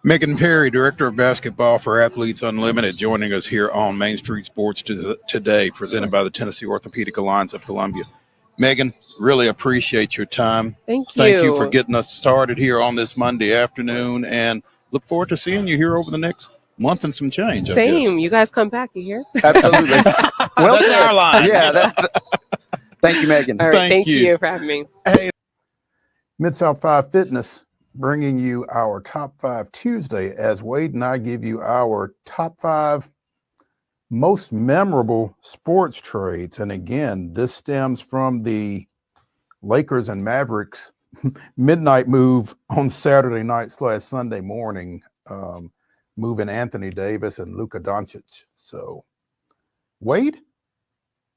Speaker 1: Megan Perry, Director of Basketball for Athletes Unlimited, joining us here on Main Street Sports today, presented by the Tennessee Orthopedic Alliance of Columbia. Megan, really appreciate your time.
Speaker 19: Thank you.
Speaker 1: Thank you for getting us started here on this Monday afternoon, and look forward to seeing you here over the next month and some change.
Speaker 19: Same. You guys come back, you hear?
Speaker 3: Absolutely. Well,
Speaker 1: that's our line.
Speaker 3: Yeah. Thank you, Megan.
Speaker 19: All right, thank you for having me.
Speaker 1: Hey, Mid-South 5 Fitness bringing you our Top 5 Tuesday as Wade and I give you our top 5 most memorable sports trades. And again, this stems from the Lakers and Mavericks midnight move on Saturday night / Sunday morning, moving Anthony Davis and Luka Doncic. So, Wade,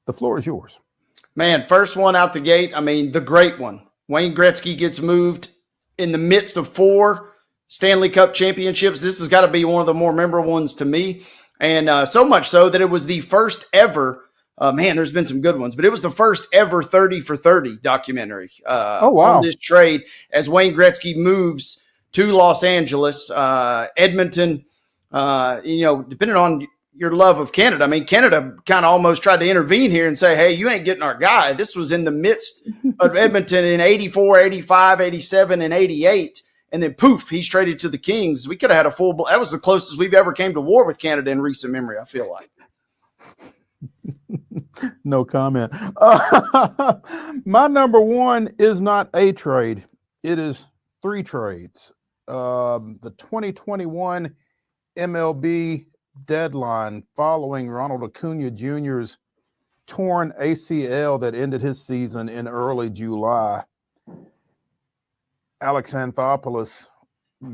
Speaker 1: the floor is yours.
Speaker 3: Man, first one out the gate, I mean, the great one. Wayne Gretzky gets moved in the midst of 4 Stanley Cup championships. This has got to be one of the more memorable ones to me. And so much so that it was the first ever, there's been some good ones, but it was the first ever 30 for 30 documentary on this trade as Wayne Gretzky moves to Los Angeles, Edmonton, depending on your love of Canada. I mean, Canada kind of almost tried to intervene here and say, hey, you ain't getting our guy. This was in the midst of Edmonton in 84, 85, 87, and 88. And then poof, he's traded to the Kings. We could have had that was the closest we've ever came to war with Canada in recent memory, I feel like.
Speaker 1: No comment. My number one is not a trade. It is 3 trades. The 2021 MLB deadline following Ronald Acuna Jr.'s torn ACL that ended his season in early July. Alex Anthopoulos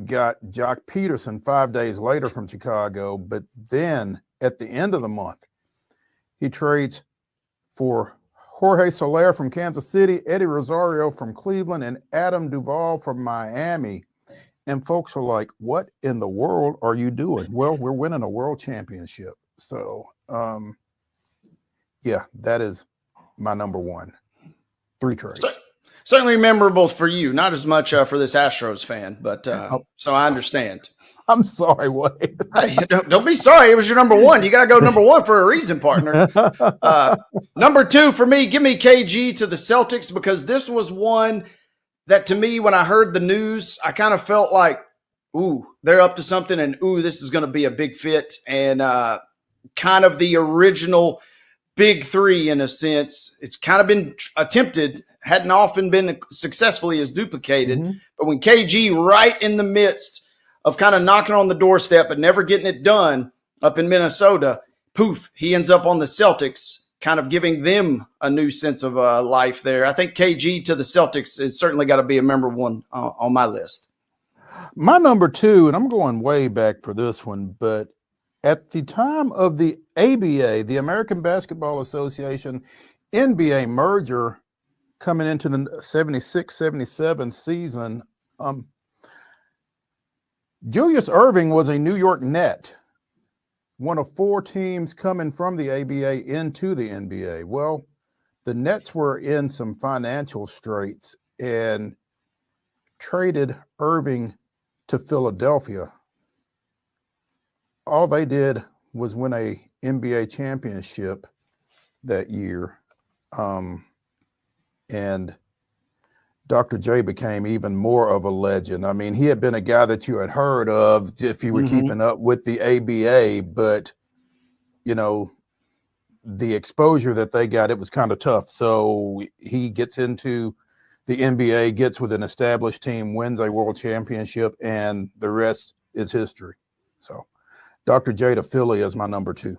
Speaker 1: got Jock Peterson 5 days later from Chicago, but then at the end of the month, he trades for Jorge Soler from Kansas City, Eddie Rosario from Cleveland, and Adam Duvall from Miami. And folks are like, what in the world are you doing? Well, we're winning a world championship. So, yeah, that is my number one. 3 trades.
Speaker 3: Certainly memorable for you, not as much for this Astros fan, but so I understand.
Speaker 1: I'm sorry, Wade.
Speaker 3: Hey, don't be sorry. It was your number one. You got to go number one for a reason, partner. Number 2 for me, give me KG to the Celtics, because this was one that, to me, when I heard the news, I kind of felt like, ooh, they're up to something, and ooh, this is going to be a big fit, and kind of the original big 3 in a sense. It's kind of been attempted, hadn't often been successfully as duplicated, but when KG right in the midst of kind of knocking on the doorstep but never getting it done up in Minnesota, poof, he ends up on the Celtics, kind of giving them a new sense of life there. I think KG to the Celtics is certainly got to be a number 1 on my list.
Speaker 1: My number 2, and I'm going way back for this one, but at the time of the ABA, the American Basketball Association, NBA merger coming into the 76-77 season, Julius Erving was a New York Net, one of 4 teams coming from the ABA into the NBA. Well, the Nets were in some financial straits and traded Erving to Philadelphia. All they did was win a NBA championship that year. And Dr. J became even more of a legend. I mean, he had been a guy that you had heard of if you were keeping up with the ABA, but, you know, the exposure that they got, it was kind of tough. So he gets into the NBA, gets with an established team, wins a world championship, and the rest is history. So Dr. J to Philly is my number 2.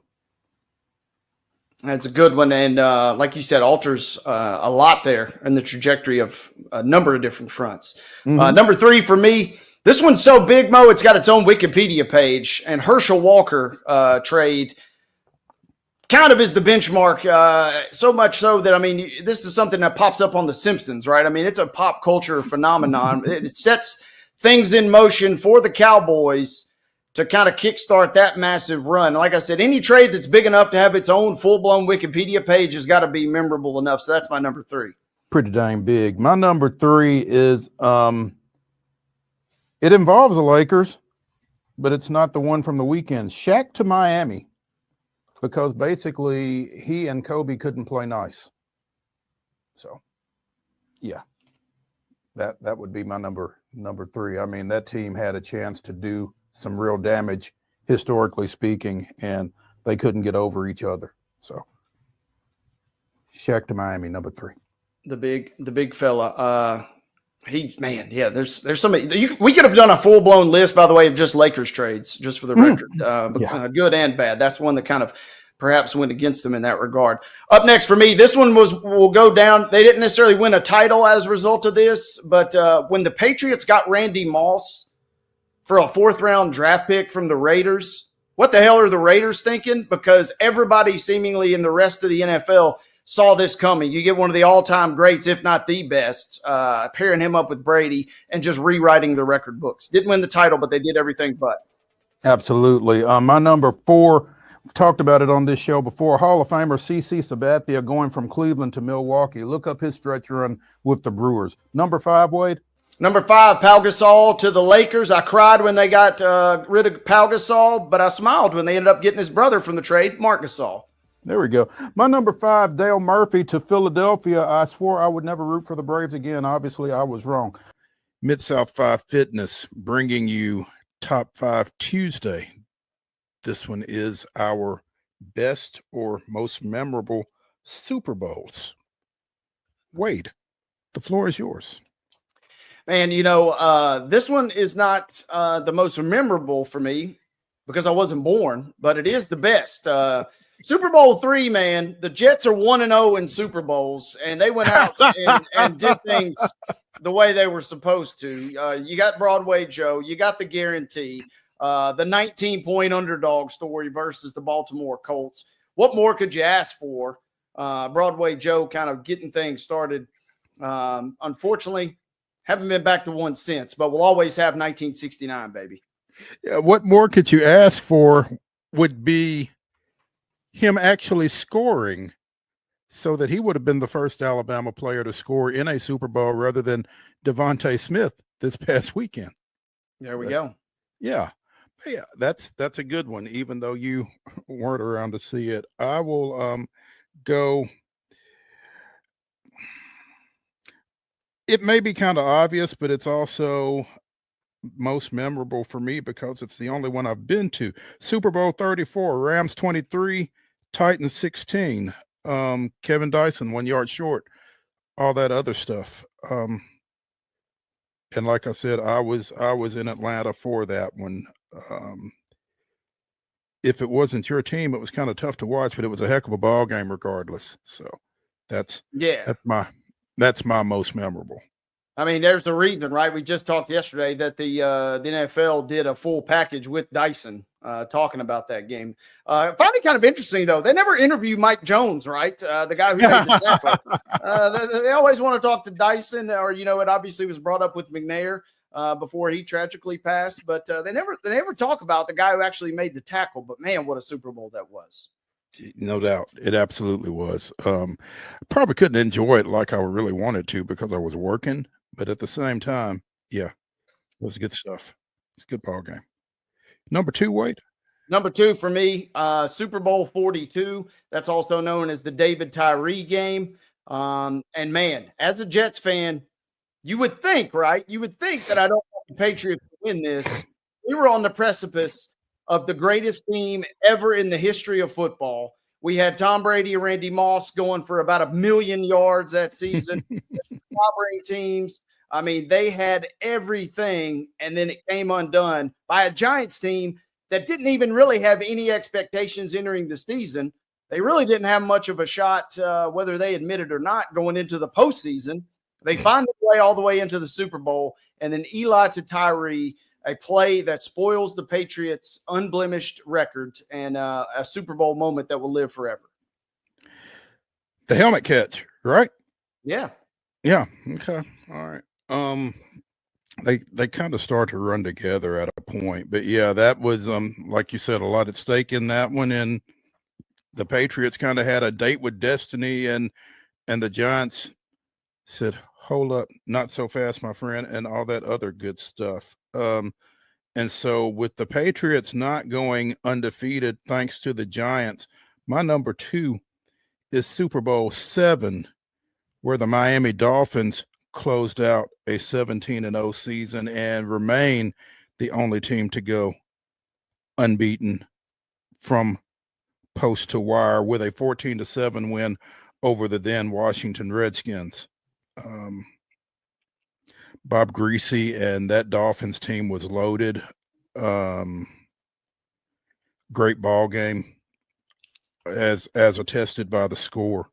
Speaker 3: That's a good one. And like you said, alters a lot there in the trajectory of a number of different fronts. Number 3 for me, this one's so big, Mo, it's got its own Wikipedia page. And Herschel Walker trade kind of is the benchmark, so much so that, I mean, this is something that pops up on The Simpsons, right? I mean, it's a pop culture phenomenon. It sets things in motion for the Cowboys to kind of kickstart that massive run. Like I said, any trade that's big enough to have its own full-blown Wikipedia page has got to be memorable enough. So that's my number 3.
Speaker 1: Pretty dang big. My number 3 is, it involves the Lakers, but it's not the one from the weekend. Shaq to Miami, because basically he and Kobe couldn't play nice. So, yeah, that would be my number 3. I mean, that team had a chance to do some real damage, historically speaking, and they couldn't get over each other. So, Shaq to Miami, number 3.
Speaker 3: The big fella. There's so many. We could have done a full blown list, by the way, of just Lakers trades, just for the record, good and bad. That's one that kind of perhaps went against them in that regard. Up next for me, this one will go down. They didn't necessarily win a title as a result of this, but when the Patriots got Randy Moss for a 4th round draft pick from the Raiders, what the hell are the Raiders thinking? Because everybody seemingly in the rest of the NFL saw this coming. You get one of the all-time greats, if not the best, pairing him up with Brady and just rewriting the record books. Didn't win the title, but they did everything but.
Speaker 1: Absolutely. My number 4, we've talked about it on this show before, Hall of Famer CeCe Sabathia going from Cleveland to Milwaukee. Look up his stretch run with the Brewers. Number 5, Wade?
Speaker 3: Number 5, Pau Gasol to the Lakers. I cried when they got rid of Pau Gasol, but I smiled when they ended up getting his brother from the trade, Marc Gasol.
Speaker 1: There we go. My number 5, Dale Murphy to Philadelphia. I swore I would never root for the Braves again. Obviously, I was wrong. Mid-South 5 Fitness bringing you Top 5 Tuesday. This one is our best or most memorable Super Bowls. Wade, the floor is yours.
Speaker 3: Man, this one is not the most memorable for me, because I wasn't born, but it is the best. Super Bowl III, man, the Jets are 1-0 in Super Bowls, and they went out and did things the way they were supposed to. You got Broadway Joe, you got the guarantee, the 19-point underdog story versus the Baltimore Colts. What more could you ask for? Broadway Joe kind of getting things started. Unfortunately, haven't been back to one since, but we'll always have 1969, baby.
Speaker 1: Yeah, what more could you ask for would be him actually scoring, so that he would have been the first Alabama player to score in a Super Bowl rather than Devontae Smith this past weekend.
Speaker 3: There we go.
Speaker 1: Yeah. Yeah, that's a good one, even though you weren't around to see it. I will go. It may be kind of obvious, but it's also most memorable for me because it's the only one I've been to. Super Bowl 34, Rams 23, Titans 16. Kevin Dyson 1 yard short, all that other stuff. And like I said, I was in Atlanta for that one. If it wasn't your team, it was kind of tough to watch, but it was a heck of a ball game regardless. So that's my most memorable.
Speaker 3: I mean, there's a reason, right? We just talked yesterday that the NFL did a full package with Dyson talking about that game. I find it kind of interesting, though. They never interview Mike Jones, right? The guy who made the tackle. They always want to talk to Dyson, or, it obviously was brought up with McNair before he tragically passed. But they never talk about the guy who actually made the tackle. But, man, what a Super Bowl that was.
Speaker 1: No doubt. It absolutely was. Probably couldn't enjoy it like I really wanted to because I was working. But at the same time, yeah, it was good stuff. It's a good ball game. Number 2, Wade?
Speaker 3: Number 2 for me, Super Bowl 42. That's also known as the David Tyree game. And, man, as a Jets fan, you would think, right? You would think that I don't want the Patriots to win this. We were on the precipice of the greatest team ever in the history of football. We had Tom Brady and Randy Moss going for about 1 million yards that season. Clobbering teams. I mean, they had everything, and then it came undone by a Giants team that didn't even really have any expectations entering the season. They really didn't have much of a shot, whether they admit it or not, going into the postseason. They find their way all the way into the Super Bowl, and then Eli to Tyree, a play that spoils the Patriots' unblemished record, and a Super Bowl moment that will live forever.
Speaker 1: The helmet catch, right?
Speaker 3: Yeah.
Speaker 1: Yeah. Okay. All right. They kind of start to run together at a point, but yeah, that was like you said, a lot at stake in that one, and the Patriots kind of had a date with destiny, and the Giants said, "Hold up, not so fast, my friend," and all that other good stuff. And so with the Patriots not going undefeated thanks to the Giants, my number 2 is Super Bowl 7. Where the Miami Dolphins closed out a 17-0 season and remain the only team to go unbeaten from post to wire with a 14-7 win over the then Washington Redskins. Bob Greasy and that Dolphins team was loaded. Great ball game as attested by the score.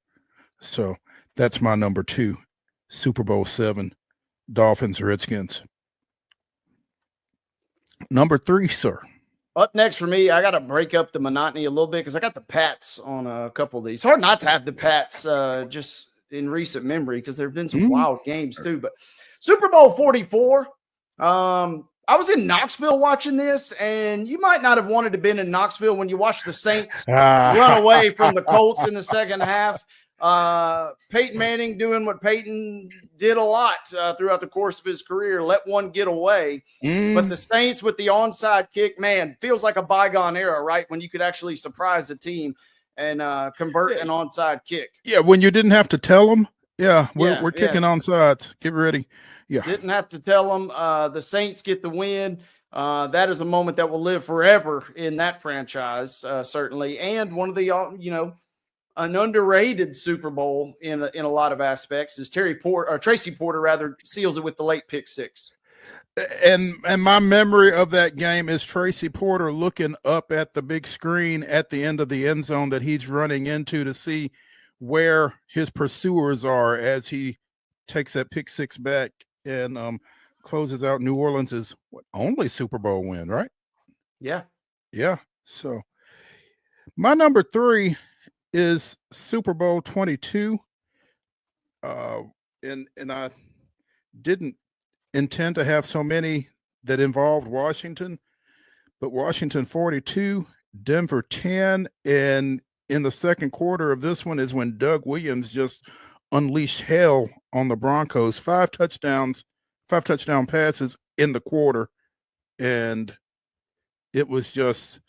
Speaker 1: So that's my number 2, Super Bowl 7, Dolphins, Redskins. Number 3, sir.
Speaker 3: Up next for me, I got to break up the monotony a little bit because I got the Pats on a couple of these. It's hard not to have the Pats just in recent memory because there have been some wild games too. But Super Bowl 44, I was in Knoxville watching this, and you might not have wanted to been in Knoxville when you watched the Saints run away from the Colts in the second half. Peyton Manning doing what Peyton did a lot throughout the course of his career, let one get away. But the Saints with the onside kick, man, feels like a bygone era, right? When you could actually surprise a team and convert an onside kick.
Speaker 1: Yeah, when you didn't have to tell them. Yeah, we're kicking onsides. Get ready. Yeah.
Speaker 3: Didn't have to tell them. The Saints get the win. That is a moment that will live forever in that franchise, certainly. And one of the, an underrated Super Bowl in a lot of aspects is Tracy Porter rather seals it with the late pick 6.
Speaker 1: And my memory of that game is Tracy Porter looking up at the big screen at the end of the end zone that he's running into to see where his pursuers are as he takes that pick six back and closes out New Orleans' only Super Bowl win, right?
Speaker 3: Yeah.
Speaker 1: Yeah. So my number 3 is Super Bowl 22. And I didn't intend to have so many that involved Washington, but Washington 42, Denver 10, and in the second quarter of this one is when Doug Williams just unleashed hell on the Broncos. 5 touchdown passes in the quarter, and it was just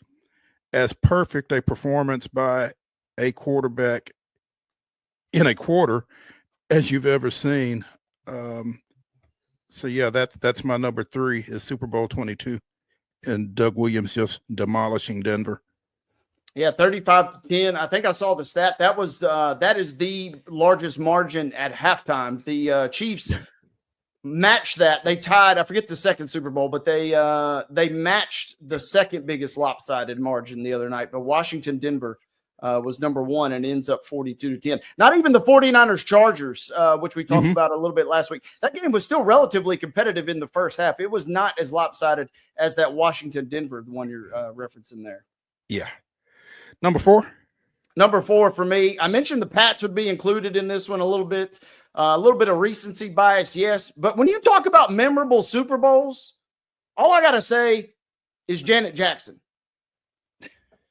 Speaker 1: as perfect a performance by a quarterback in a quarter as you've ever seen. So yeah, that's my number 3 is Super Bowl 22, and Doug Williams just demolishing Denver.
Speaker 3: Yeah, 35-10. I think I saw the stat. That is the largest margin at halftime. The Chiefs matched that. They tied. I forget the second Super Bowl, but they matched the second biggest lopsided margin the other night. But Washington Denver was number 1 and ends up 42-10. Not even the 49ers Chargers, which we talked about a little bit last week. That game was still relatively competitive in the first half. It was not as lopsided as that Washington Denver, the one you're referencing there.
Speaker 1: Yeah. Number 4?
Speaker 3: Number 4 for me. I mentioned the Pats would be included in this one a little bit of recency bias, yes. But when you talk about memorable Super Bowls, all I got to say is Janet Jackson.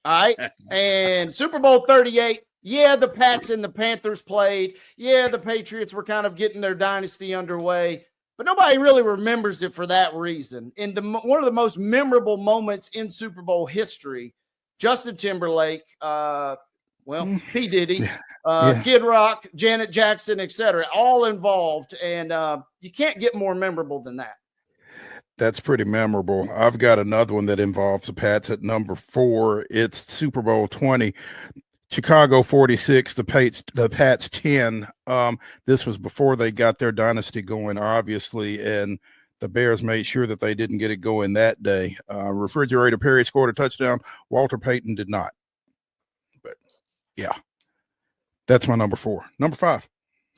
Speaker 3: All right. And Super Bowl 38, yeah, the Pats and the Panthers played. Yeah, the Patriots were kind of getting their dynasty underway. But nobody really remembers it for that reason. In one of the most memorable moments in Super Bowl history, Justin Timberlake, P. Diddy, Kid Rock, Janet Jackson, etc., all involved. And you can't get more memorable than that.
Speaker 1: That's pretty memorable. I've got another one that involves the Pats at number 4. It's Super Bowl 20. Chicago 46, the Pats 10. This was before they got their dynasty going, obviously, and the Bears made sure that they didn't get it going that day. Refrigerator Perry scored a touchdown. Walter Payton did not. But, yeah, that's my number 4. Number 5.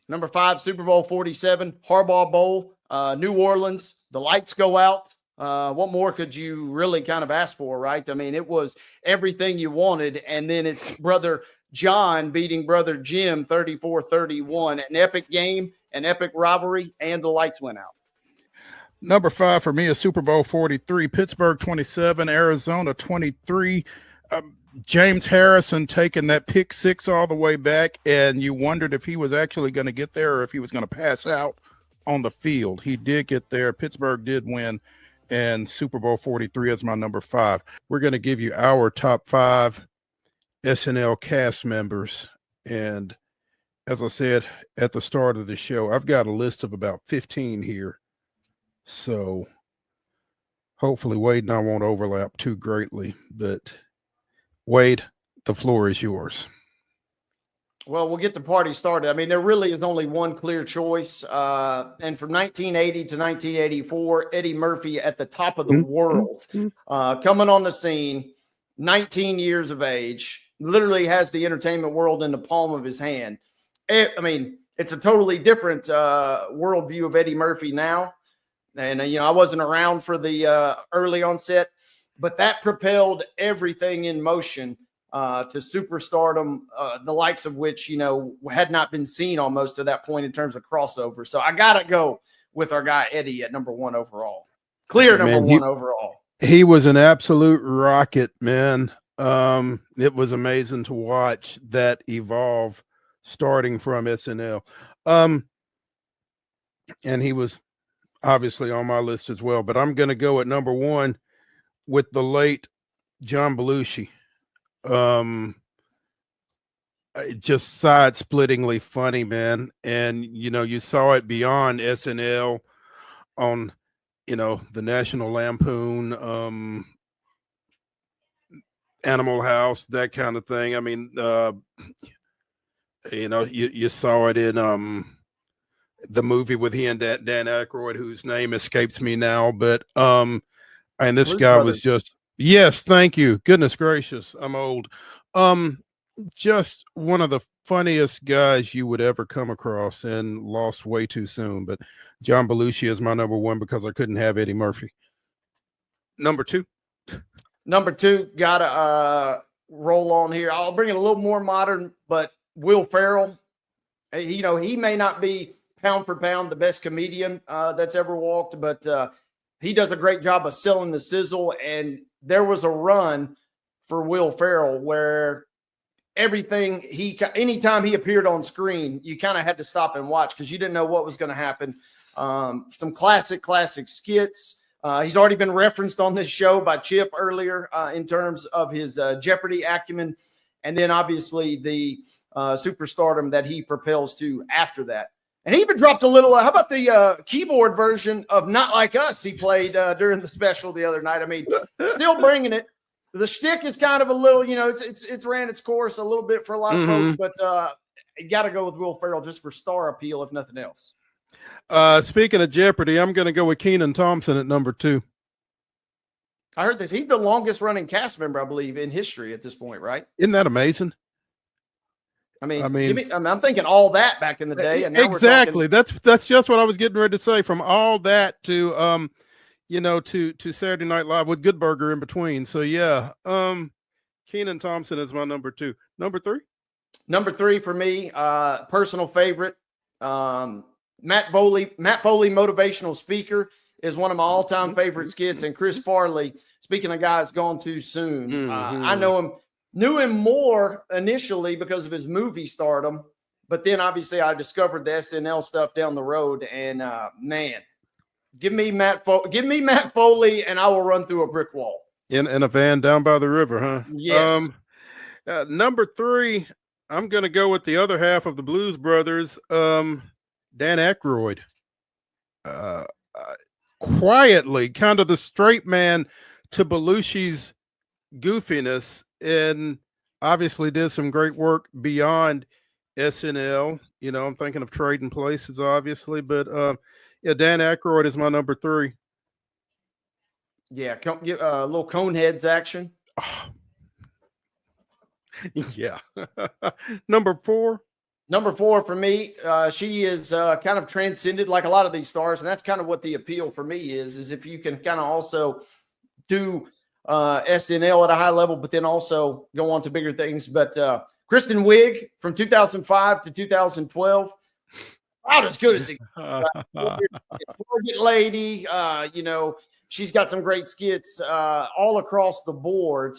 Speaker 3: Number 5, Super Bowl 47, Harbaugh Bowl, New Orleans. The lights go out. What more could you really kind of ask for, right? I mean, it was everything you wanted, and then it's brother John beating brother Jim 34-31. An epic game, an epic rivalry, and the lights went out.
Speaker 1: Number 5 for me is Super Bowl 43, Pittsburgh 27, Arizona 23. James Harrison taking that pick 6 all the way back, and you wondered if he was actually going to get there or if he was going to pass out on the field. He did get there. Pittsburgh did win, and Super Bowl 43 is my number 5. We're going to give you our top 5 SNL cast members. And as I said at the start of the show, I've got a list of about 15 here. So hopefully Wade and I won't overlap too greatly. But Wade, the floor is yours.
Speaker 3: Well, we'll get the party started. I mean, there really is only one clear choice. And from 1980 to 1984, Eddie Murphy at the top of the world, coming on the scene, 19 years of age, literally has the entertainment world in the palm of his hand. It's a totally different worldview of Eddie Murphy now. And, I wasn't around for the early onset, but that propelled everything in motion to superstardom, the likes of which, had not been seen almost to that point in terms of crossover. So I got to go with our guy Eddie at number 1 overall. Clear number 1 overall.
Speaker 1: He was an absolute rocket, man. It was amazing to watch that evolve starting from SNL. And he was obviously on my list as well, but I'm going to go at number 1 with the late John Belushi. Just side-splittingly funny, man. And, you saw it beyond SNL on, the National Lampoon, Animal House, that kind of thing. I mean, you saw it in the movie with he and Dan Aykroyd, whose name escapes me now, but and this
Speaker 3: Blues
Speaker 1: guy
Speaker 3: Brothers.
Speaker 1: was just, yes, thank you. Goodness gracious, I'm old. Just one of the funniest guys you would ever come across, and lost way too soon. But John Belushi is my number one because I couldn't have Eddie Murphy. Number two.
Speaker 3: Number two, gotta roll on here. I'll bring it a little more modern, but Will Ferrell. You know, he may not be pound for pound the best comedian that's ever walked, but he does a great job of selling the sizzle. And there was a run for Will Ferrell where everything anytime he appeared on screen, you kind of had to stop and watch because you didn't know what was going to happen. Some classic skits. He's already been referenced on this show by Chip earlier in terms of his Jeopardy acumen. And then obviously the superstardom that he propels to after that. And he even dropped a little, how about the keyboard version of Not Like Us he played during the special the other night? I mean, still bringing it. The shtick is kind of a little, you know, it's ran its course a little bit for a lot of folks, but you got to go with Will Ferrell just for star appeal, if nothing else.
Speaker 1: Speaking of Jeopardy, I'm going to go with Kenan Thompson at number two.
Speaker 3: I heard this. He's the longest running cast member, I believe, in history at this point, right?
Speaker 1: Isn't that amazing?
Speaker 3: I mean, I'm thinking all that back in the day. And now
Speaker 1: exactly. That's just what I was getting ready to say. From all that to, to Saturday Night Live with Good Burger in between. So yeah, Kenan Thompson is my number two. Number three?
Speaker 3: Number three for me, personal favorite. Matt Foley, motivational speaker, is one of my all-time favorite skits. And Chris Farley, speaking of guys gone too soon, I knew him more initially because of his movie stardom, but then obviously I discovered the SNL stuff down the road. And man, give me Matt Foley, and I will run through a brick wall
Speaker 1: in a van down by the river, huh?
Speaker 3: Yes.
Speaker 1: Number three, I'm going to go with the other half of the Blues Brothers, Dan Aykroyd. Quietly, kind of the straight man to Belushi's goofiness, and obviously did some great work beyond SNL. You know, I'm thinking of Trading Places, obviously, but Dan Aykroyd is my number three.
Speaker 3: Yeah, a little Coneheads action.
Speaker 1: Oh. Yeah. Number four for me, she is kind of transcended like a lot of these stars, and that's kind of what the appeal for me is if you can kind of also do SNL at a high level, but then also go on to bigger things. But Kristen Wiig from 2005 to 2012, about as good as it. Target lady, she's got some great skits all across the board,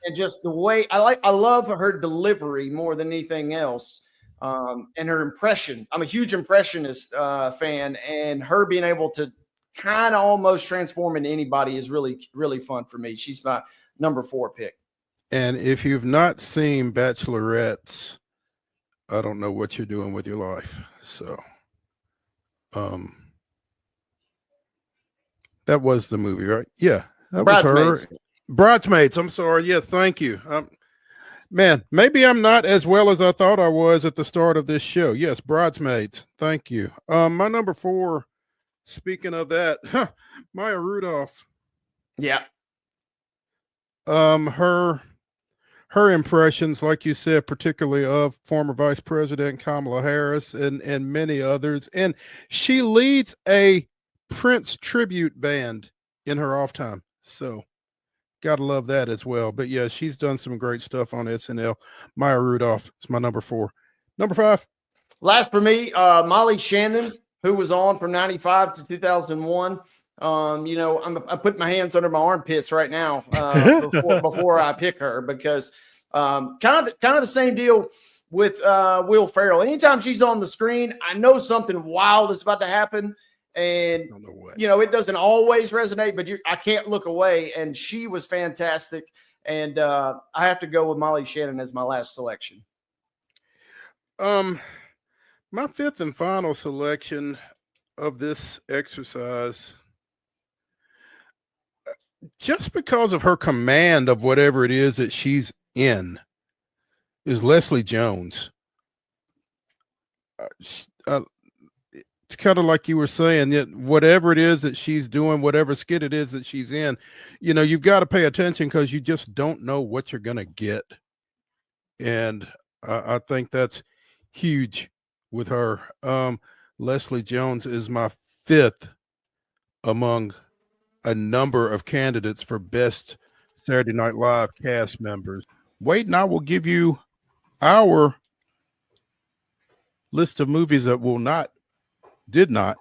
Speaker 1: and just the way I love her delivery more than anything else. And her impression. I'm a huge impressionist fan, and her being able to kind of almost transform into anybody is really, really fun for me. She's my number four pick. And if you've not seen Bachelorettes, I don't know what you're doing with your life. So, that was the movie, right? Yeah, that was her. Bridesmaids. I'm sorry. Yeah, thank you. Man, maybe I'm not as well as I thought I was at the start of this show. Yes, Bridesmaids. Thank you. My number four, speaking of that, Maya Rudolph.
Speaker 3: Yeah.
Speaker 1: Her impressions, like you said, particularly of former Vice President Kamala Harris and many others. And she leads a Prince tribute band in her off time. So gotta love that as well. But yeah, she's done some great stuff on SNL. Maya Rudolph is my number four. Number five.
Speaker 3: Last for me, Molly Shannon, who was on from 95 to 2001. I'm putting my hands under my armpits right now before I pick her, because kind of the same deal with Will Ferrell. Anytime she's on the screen, I know something wild is about to happen. And, it doesn't always resonate, but I can't look away. And she was fantastic. And I have to go with Molly Shannon as my last selection.
Speaker 1: My fifth and final selection of this exercise, just because of her command of whatever it is that she's in, is Leslie Jones. it's kind of like you were saying that whatever it is that she's doing, whatever skit it is that she's in, you've got to pay attention because you just don't know what you're going to get. And I think that's huge with her. Leslie Jones is my 5th among a number of candidates for best Saturday Night Live cast members. Wade and I will give you our list of movies that did not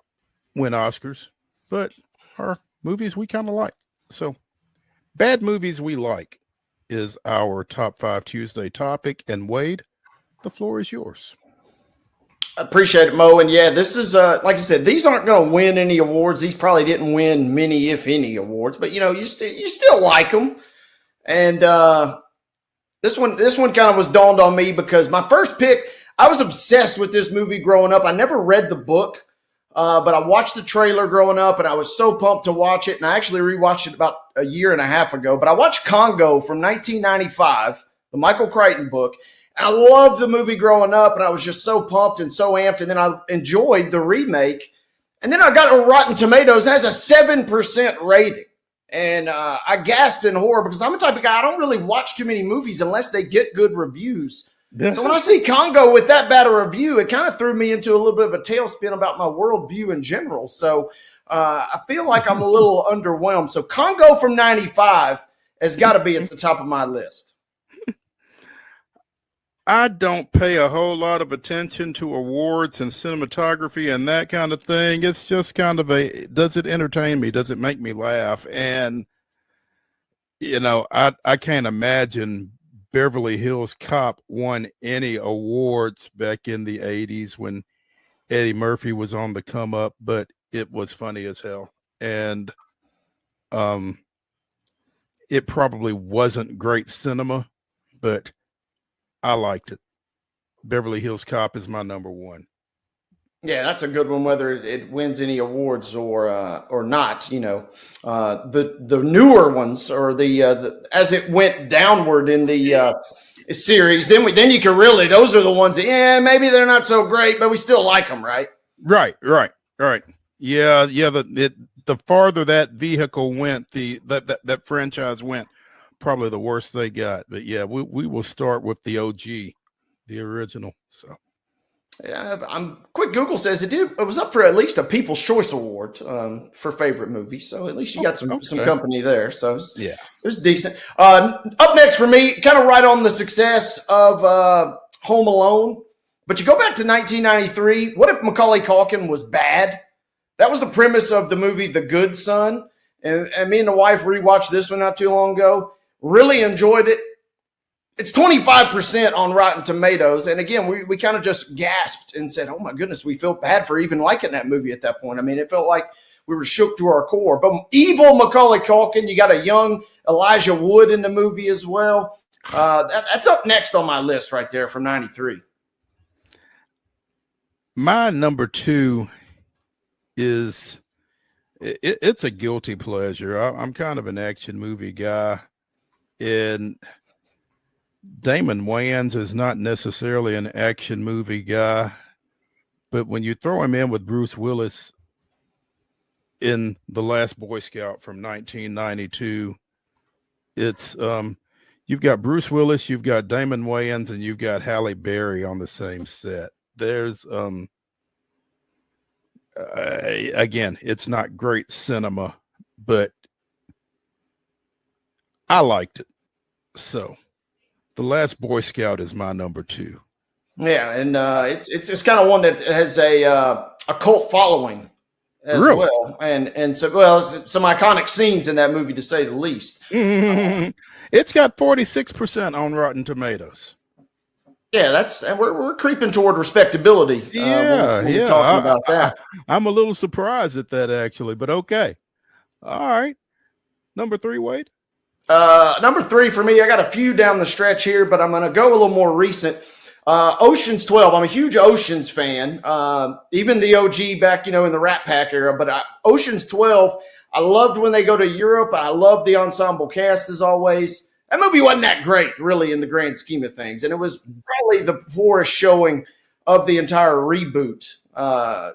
Speaker 1: win Oscars, but are movies we kind of like. So, bad movies we like is our top 5 Tuesday topic. And Wade, the floor is yours.
Speaker 3: I appreciate it, Mo. And yeah, this is like I said, these aren't going to win any awards. These probably didn't win many, if any, awards. But you still like them. And this one kind of was dawned on me because my first pick, I was obsessed with this movie growing up. I never read the book, but I watched the trailer growing up, and I was so pumped to watch it. And I actually rewatched it about a year and a half ago. But I watched Congo from 1995, the Michael Crichton book. I loved the movie growing up, and I was just so pumped and so amped. And then I enjoyed the remake. And then I got a Rotten Tomatoes. It has a 7% rating. And I gasped in horror because I'm the type of guy, I don't really watch too many movies unless they get good reviews. Yeah. So when I see Congo with that bad a review, it kind of threw me into a little bit of a tailspin about my worldview in general. So I feel like I'm a little underwhelmed. So Congo from 95 has got to be at the top of my list.
Speaker 1: I don't pay a whole lot of attention to awards and cinematography and that kind of thing. It's just kind of does it entertain me? Does it make me laugh? And, I can't imagine Beverly Hills Cop won any awards back in the 80s when Eddie Murphy was on the come up, but it was funny as hell. And it probably wasn't great cinema, but I liked it. Beverly Hills Cop is my number 1.
Speaker 3: Yeah, that's a good one, whether it wins any awards or not. The newer ones or the as it went downward in the series, then you can really, those are the ones that maybe they're not so great, but we still like them, right?
Speaker 1: Right. Yeah. The farther that vehicle went, that franchise went, probably the worse they got. But yeah, we will start with the OG, the original. So.
Speaker 3: Yeah, quick Google says it was up for at least a People's Choice Award for favorite movie. So at least you got some company there. So it was decent. Up next for me, kind of right on the success of Home Alone. But you go back to 1993. What if Macaulay Culkin was bad? That was the premise of the movie The Good Son. And me and the wife rewatched this one not too long ago. Really enjoyed it. It's 25% on Rotten Tomatoes. And again, we kind of just gasped and said, oh my goodness, we felt bad for even liking that movie at that point. I mean, it felt like we were shook to our core. But evil Macaulay Culkin, you got a young Elijah Wood in the movie as well. That's up next on my list right there from 93.
Speaker 1: My number 2 is, it's a guilty pleasure. I'm kind of an action movie guy. And Damon Wayans is not necessarily an action movie guy, but when you throw him in with Bruce Willis in The Last Boy Scout from 1992, it's you've got Bruce Willis, you've got Damon Wayans, and you've got Halle Berry on the same set. There's again, it's not great cinema, but I liked it. So The Last Boy Scout is my number 2.
Speaker 3: Yeah, and it's kind of one that has a cult following as well, and so some iconic scenes in that movie to say the least.
Speaker 1: It's got 46% on Rotten Tomatoes.
Speaker 3: Yeah, and we're creeping toward respectability. When we're talking about that.
Speaker 1: I'm a little surprised at that actually, but okay. All right, number 3, Wade.
Speaker 3: Number 3 for me, I got a few down the stretch here, but I'm going to go a little more recent. Ocean's 12. I'm a huge Ocean's fan. Even the OG back, in the Rat Pack era, but Ocean's 12, I loved when they go to Europe. I love the ensemble cast as always. That movie wasn't that great, really, in the grand scheme of things. And it was probably the poorest showing of the entire reboot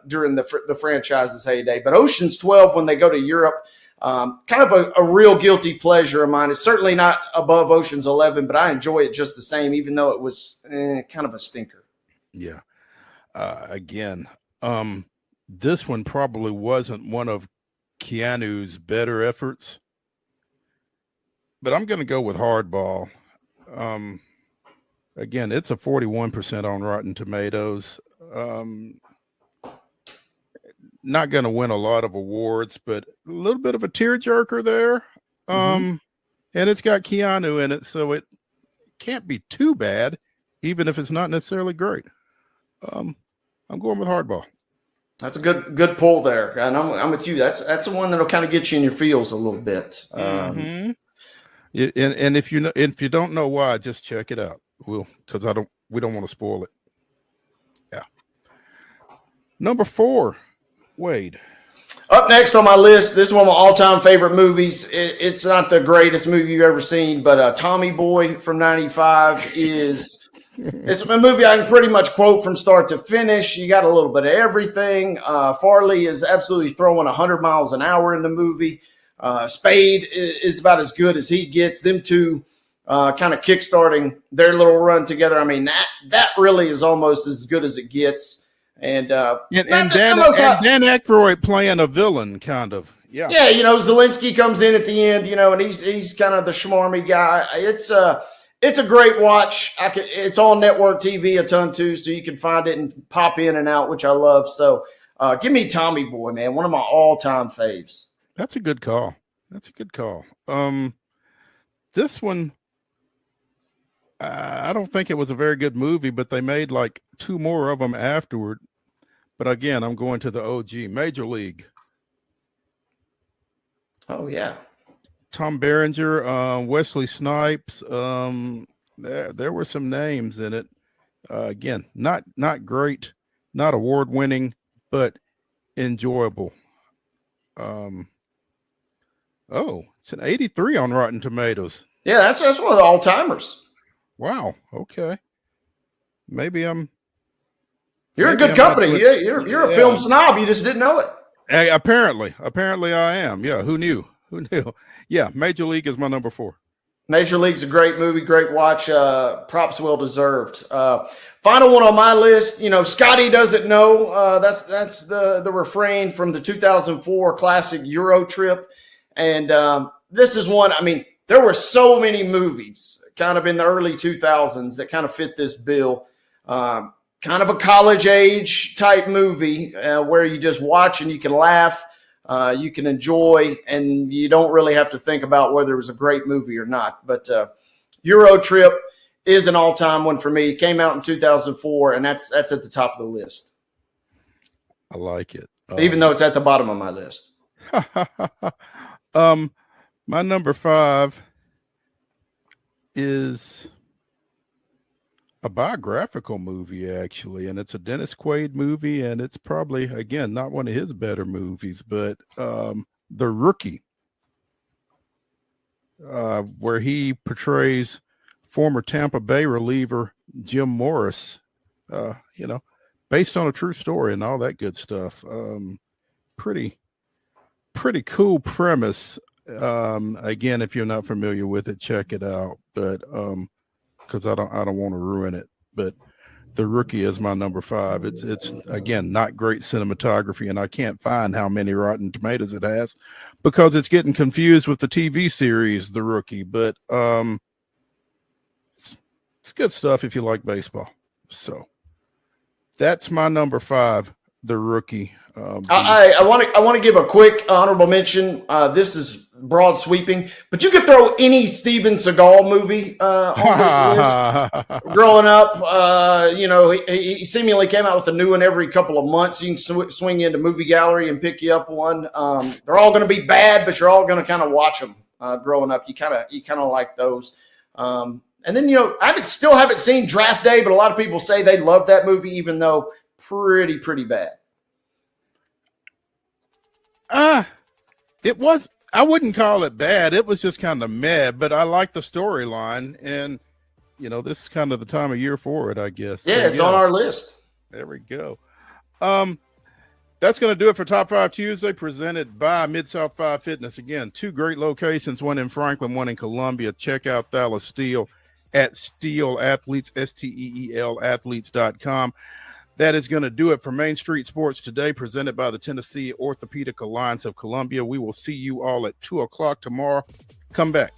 Speaker 3: during the franchise's heyday. But Ocean's 12, when they go to Europe, kind of a real guilty pleasure of mine. It's certainly not above Ocean's 11, but I enjoy it just the same, even though it was kind of a stinker.
Speaker 1: Yeah. Again, this one probably wasn't one of Keanu's better efforts, but I'm going to go with Hardball. Again, it's a 41% on Rotten Tomatoes. Not going to win a lot of awards, but a little bit of a tearjerker there. And it's got Keanu in it, so it can't be too bad, even if it's not necessarily great. I'm going with Hardball.
Speaker 3: That's a good pull there, and I'm with you. That's the one that'll kind of get you in your feels a little bit.
Speaker 1: And if you don't know why, just check it out. Because we don't want to spoil it. Yeah. Number 4, Wade.
Speaker 3: Up next on my list, this is one of my all-time favorite movies. It's not the greatest movie you've ever seen, but Tommy Boy from '95 is. It's a movie I can pretty much quote from start to finish. You got a little bit of everything. Farley is absolutely throwing 100 miles an hour in the movie. Spade is about as good as he gets. Them two kind of kickstarting their little run together. I mean, that really is almost as good as it gets. And Dan
Speaker 1: Aykroyd playing a villain, kind of. Yeah.
Speaker 3: Yeah, Zelensky comes in at the end, and he's kind of the schmarmy guy. It's a great watch. It's on network TV a ton too, so you can find it and pop in and out, which I love. So give me Tommy Boy, man. One of my all-time faves.
Speaker 1: That's a good call. This one, I don't think it was a very good movie, but they made like 2 more of them afterward. But again, I'm going to the OG, Major League.
Speaker 3: Oh, yeah.
Speaker 1: Tom Berenger, Wesley Snipes. There were some names in it. Again, not great, not award-winning, but enjoyable. It's an 83 on Rotten Tomatoes.
Speaker 3: Yeah, that's one of the all-timers.
Speaker 1: Wow. Okay. Maybe
Speaker 3: You're in good company. You're a film snob. You just didn't know it.
Speaker 1: Hey, apparently I am. Yeah. Who knew? Yeah. Major League is my number 4.
Speaker 3: Major League's a great movie, great watch. Props well deserved. Final one on my list. Scotty doesn't know. That's the refrain from the 2004 classic Euro Trip, and this is one. I mean, there were so many movies kind of in the early 2000s that kind of fit this bill. Kind of a college age type movie where you just watch and you can laugh, you can enjoy, and you don't really have to think about whether it was a great movie or not. But Euro Trip is an all-time one for me. It came out in 2004, and that's at the top of the list.
Speaker 1: I like it.
Speaker 3: Even though it's at the bottom of my list.
Speaker 1: My number 5 is a biographical movie, actually, and it's a Dennis Quaid movie, and it's probably, again, not one of his better movies, but The Rookie, where he portrays former Tampa Bay reliever Jim Morris, based on a true story and all that good stuff. Pretty cool premise. Again, if you're not familiar with it, check it out, but because I don't want to ruin it, but The Rookie is my number 5. It's again not great cinematography, and I can't find how many Rotten Tomatoes it has because it's getting confused with the TV series The Rookie. But it's good stuff if you like baseball. So that's my number 5, The Rookie.
Speaker 3: I want to give a quick honorable mention. This is broad sweeping, but you could throw any Steven Seagal movie on this list. Growing up, he seemingly came out with a new one every couple of months. You can swing into Movie Gallery and pick you up one. They're all going to be bad, but you're all going to kind of watch them. Growing up, you kind of like those. And then I still haven't seen Draft Day, but a lot of people say they love that movie, even though pretty bad.
Speaker 1: It was. I wouldn't call it bad. It was just kind of meh, but I like the storyline, and this is kind of the time of year for it, I guess.
Speaker 3: Yeah, it's on our list.
Speaker 1: There we go. That's going to do it for Top 5 Tuesday, presented by Mid-South 5 Fitness. Again, 2 great locations, one in Franklin, one in Columbia. Check out Dallas Steele at Steel Athletes, STEEL athletes.com. That is going to do it for Main Street Sports today, presented by the Tennessee Orthopedic Alliance of Columbia. We will see you all at 2 o'clock tomorrow. Come back.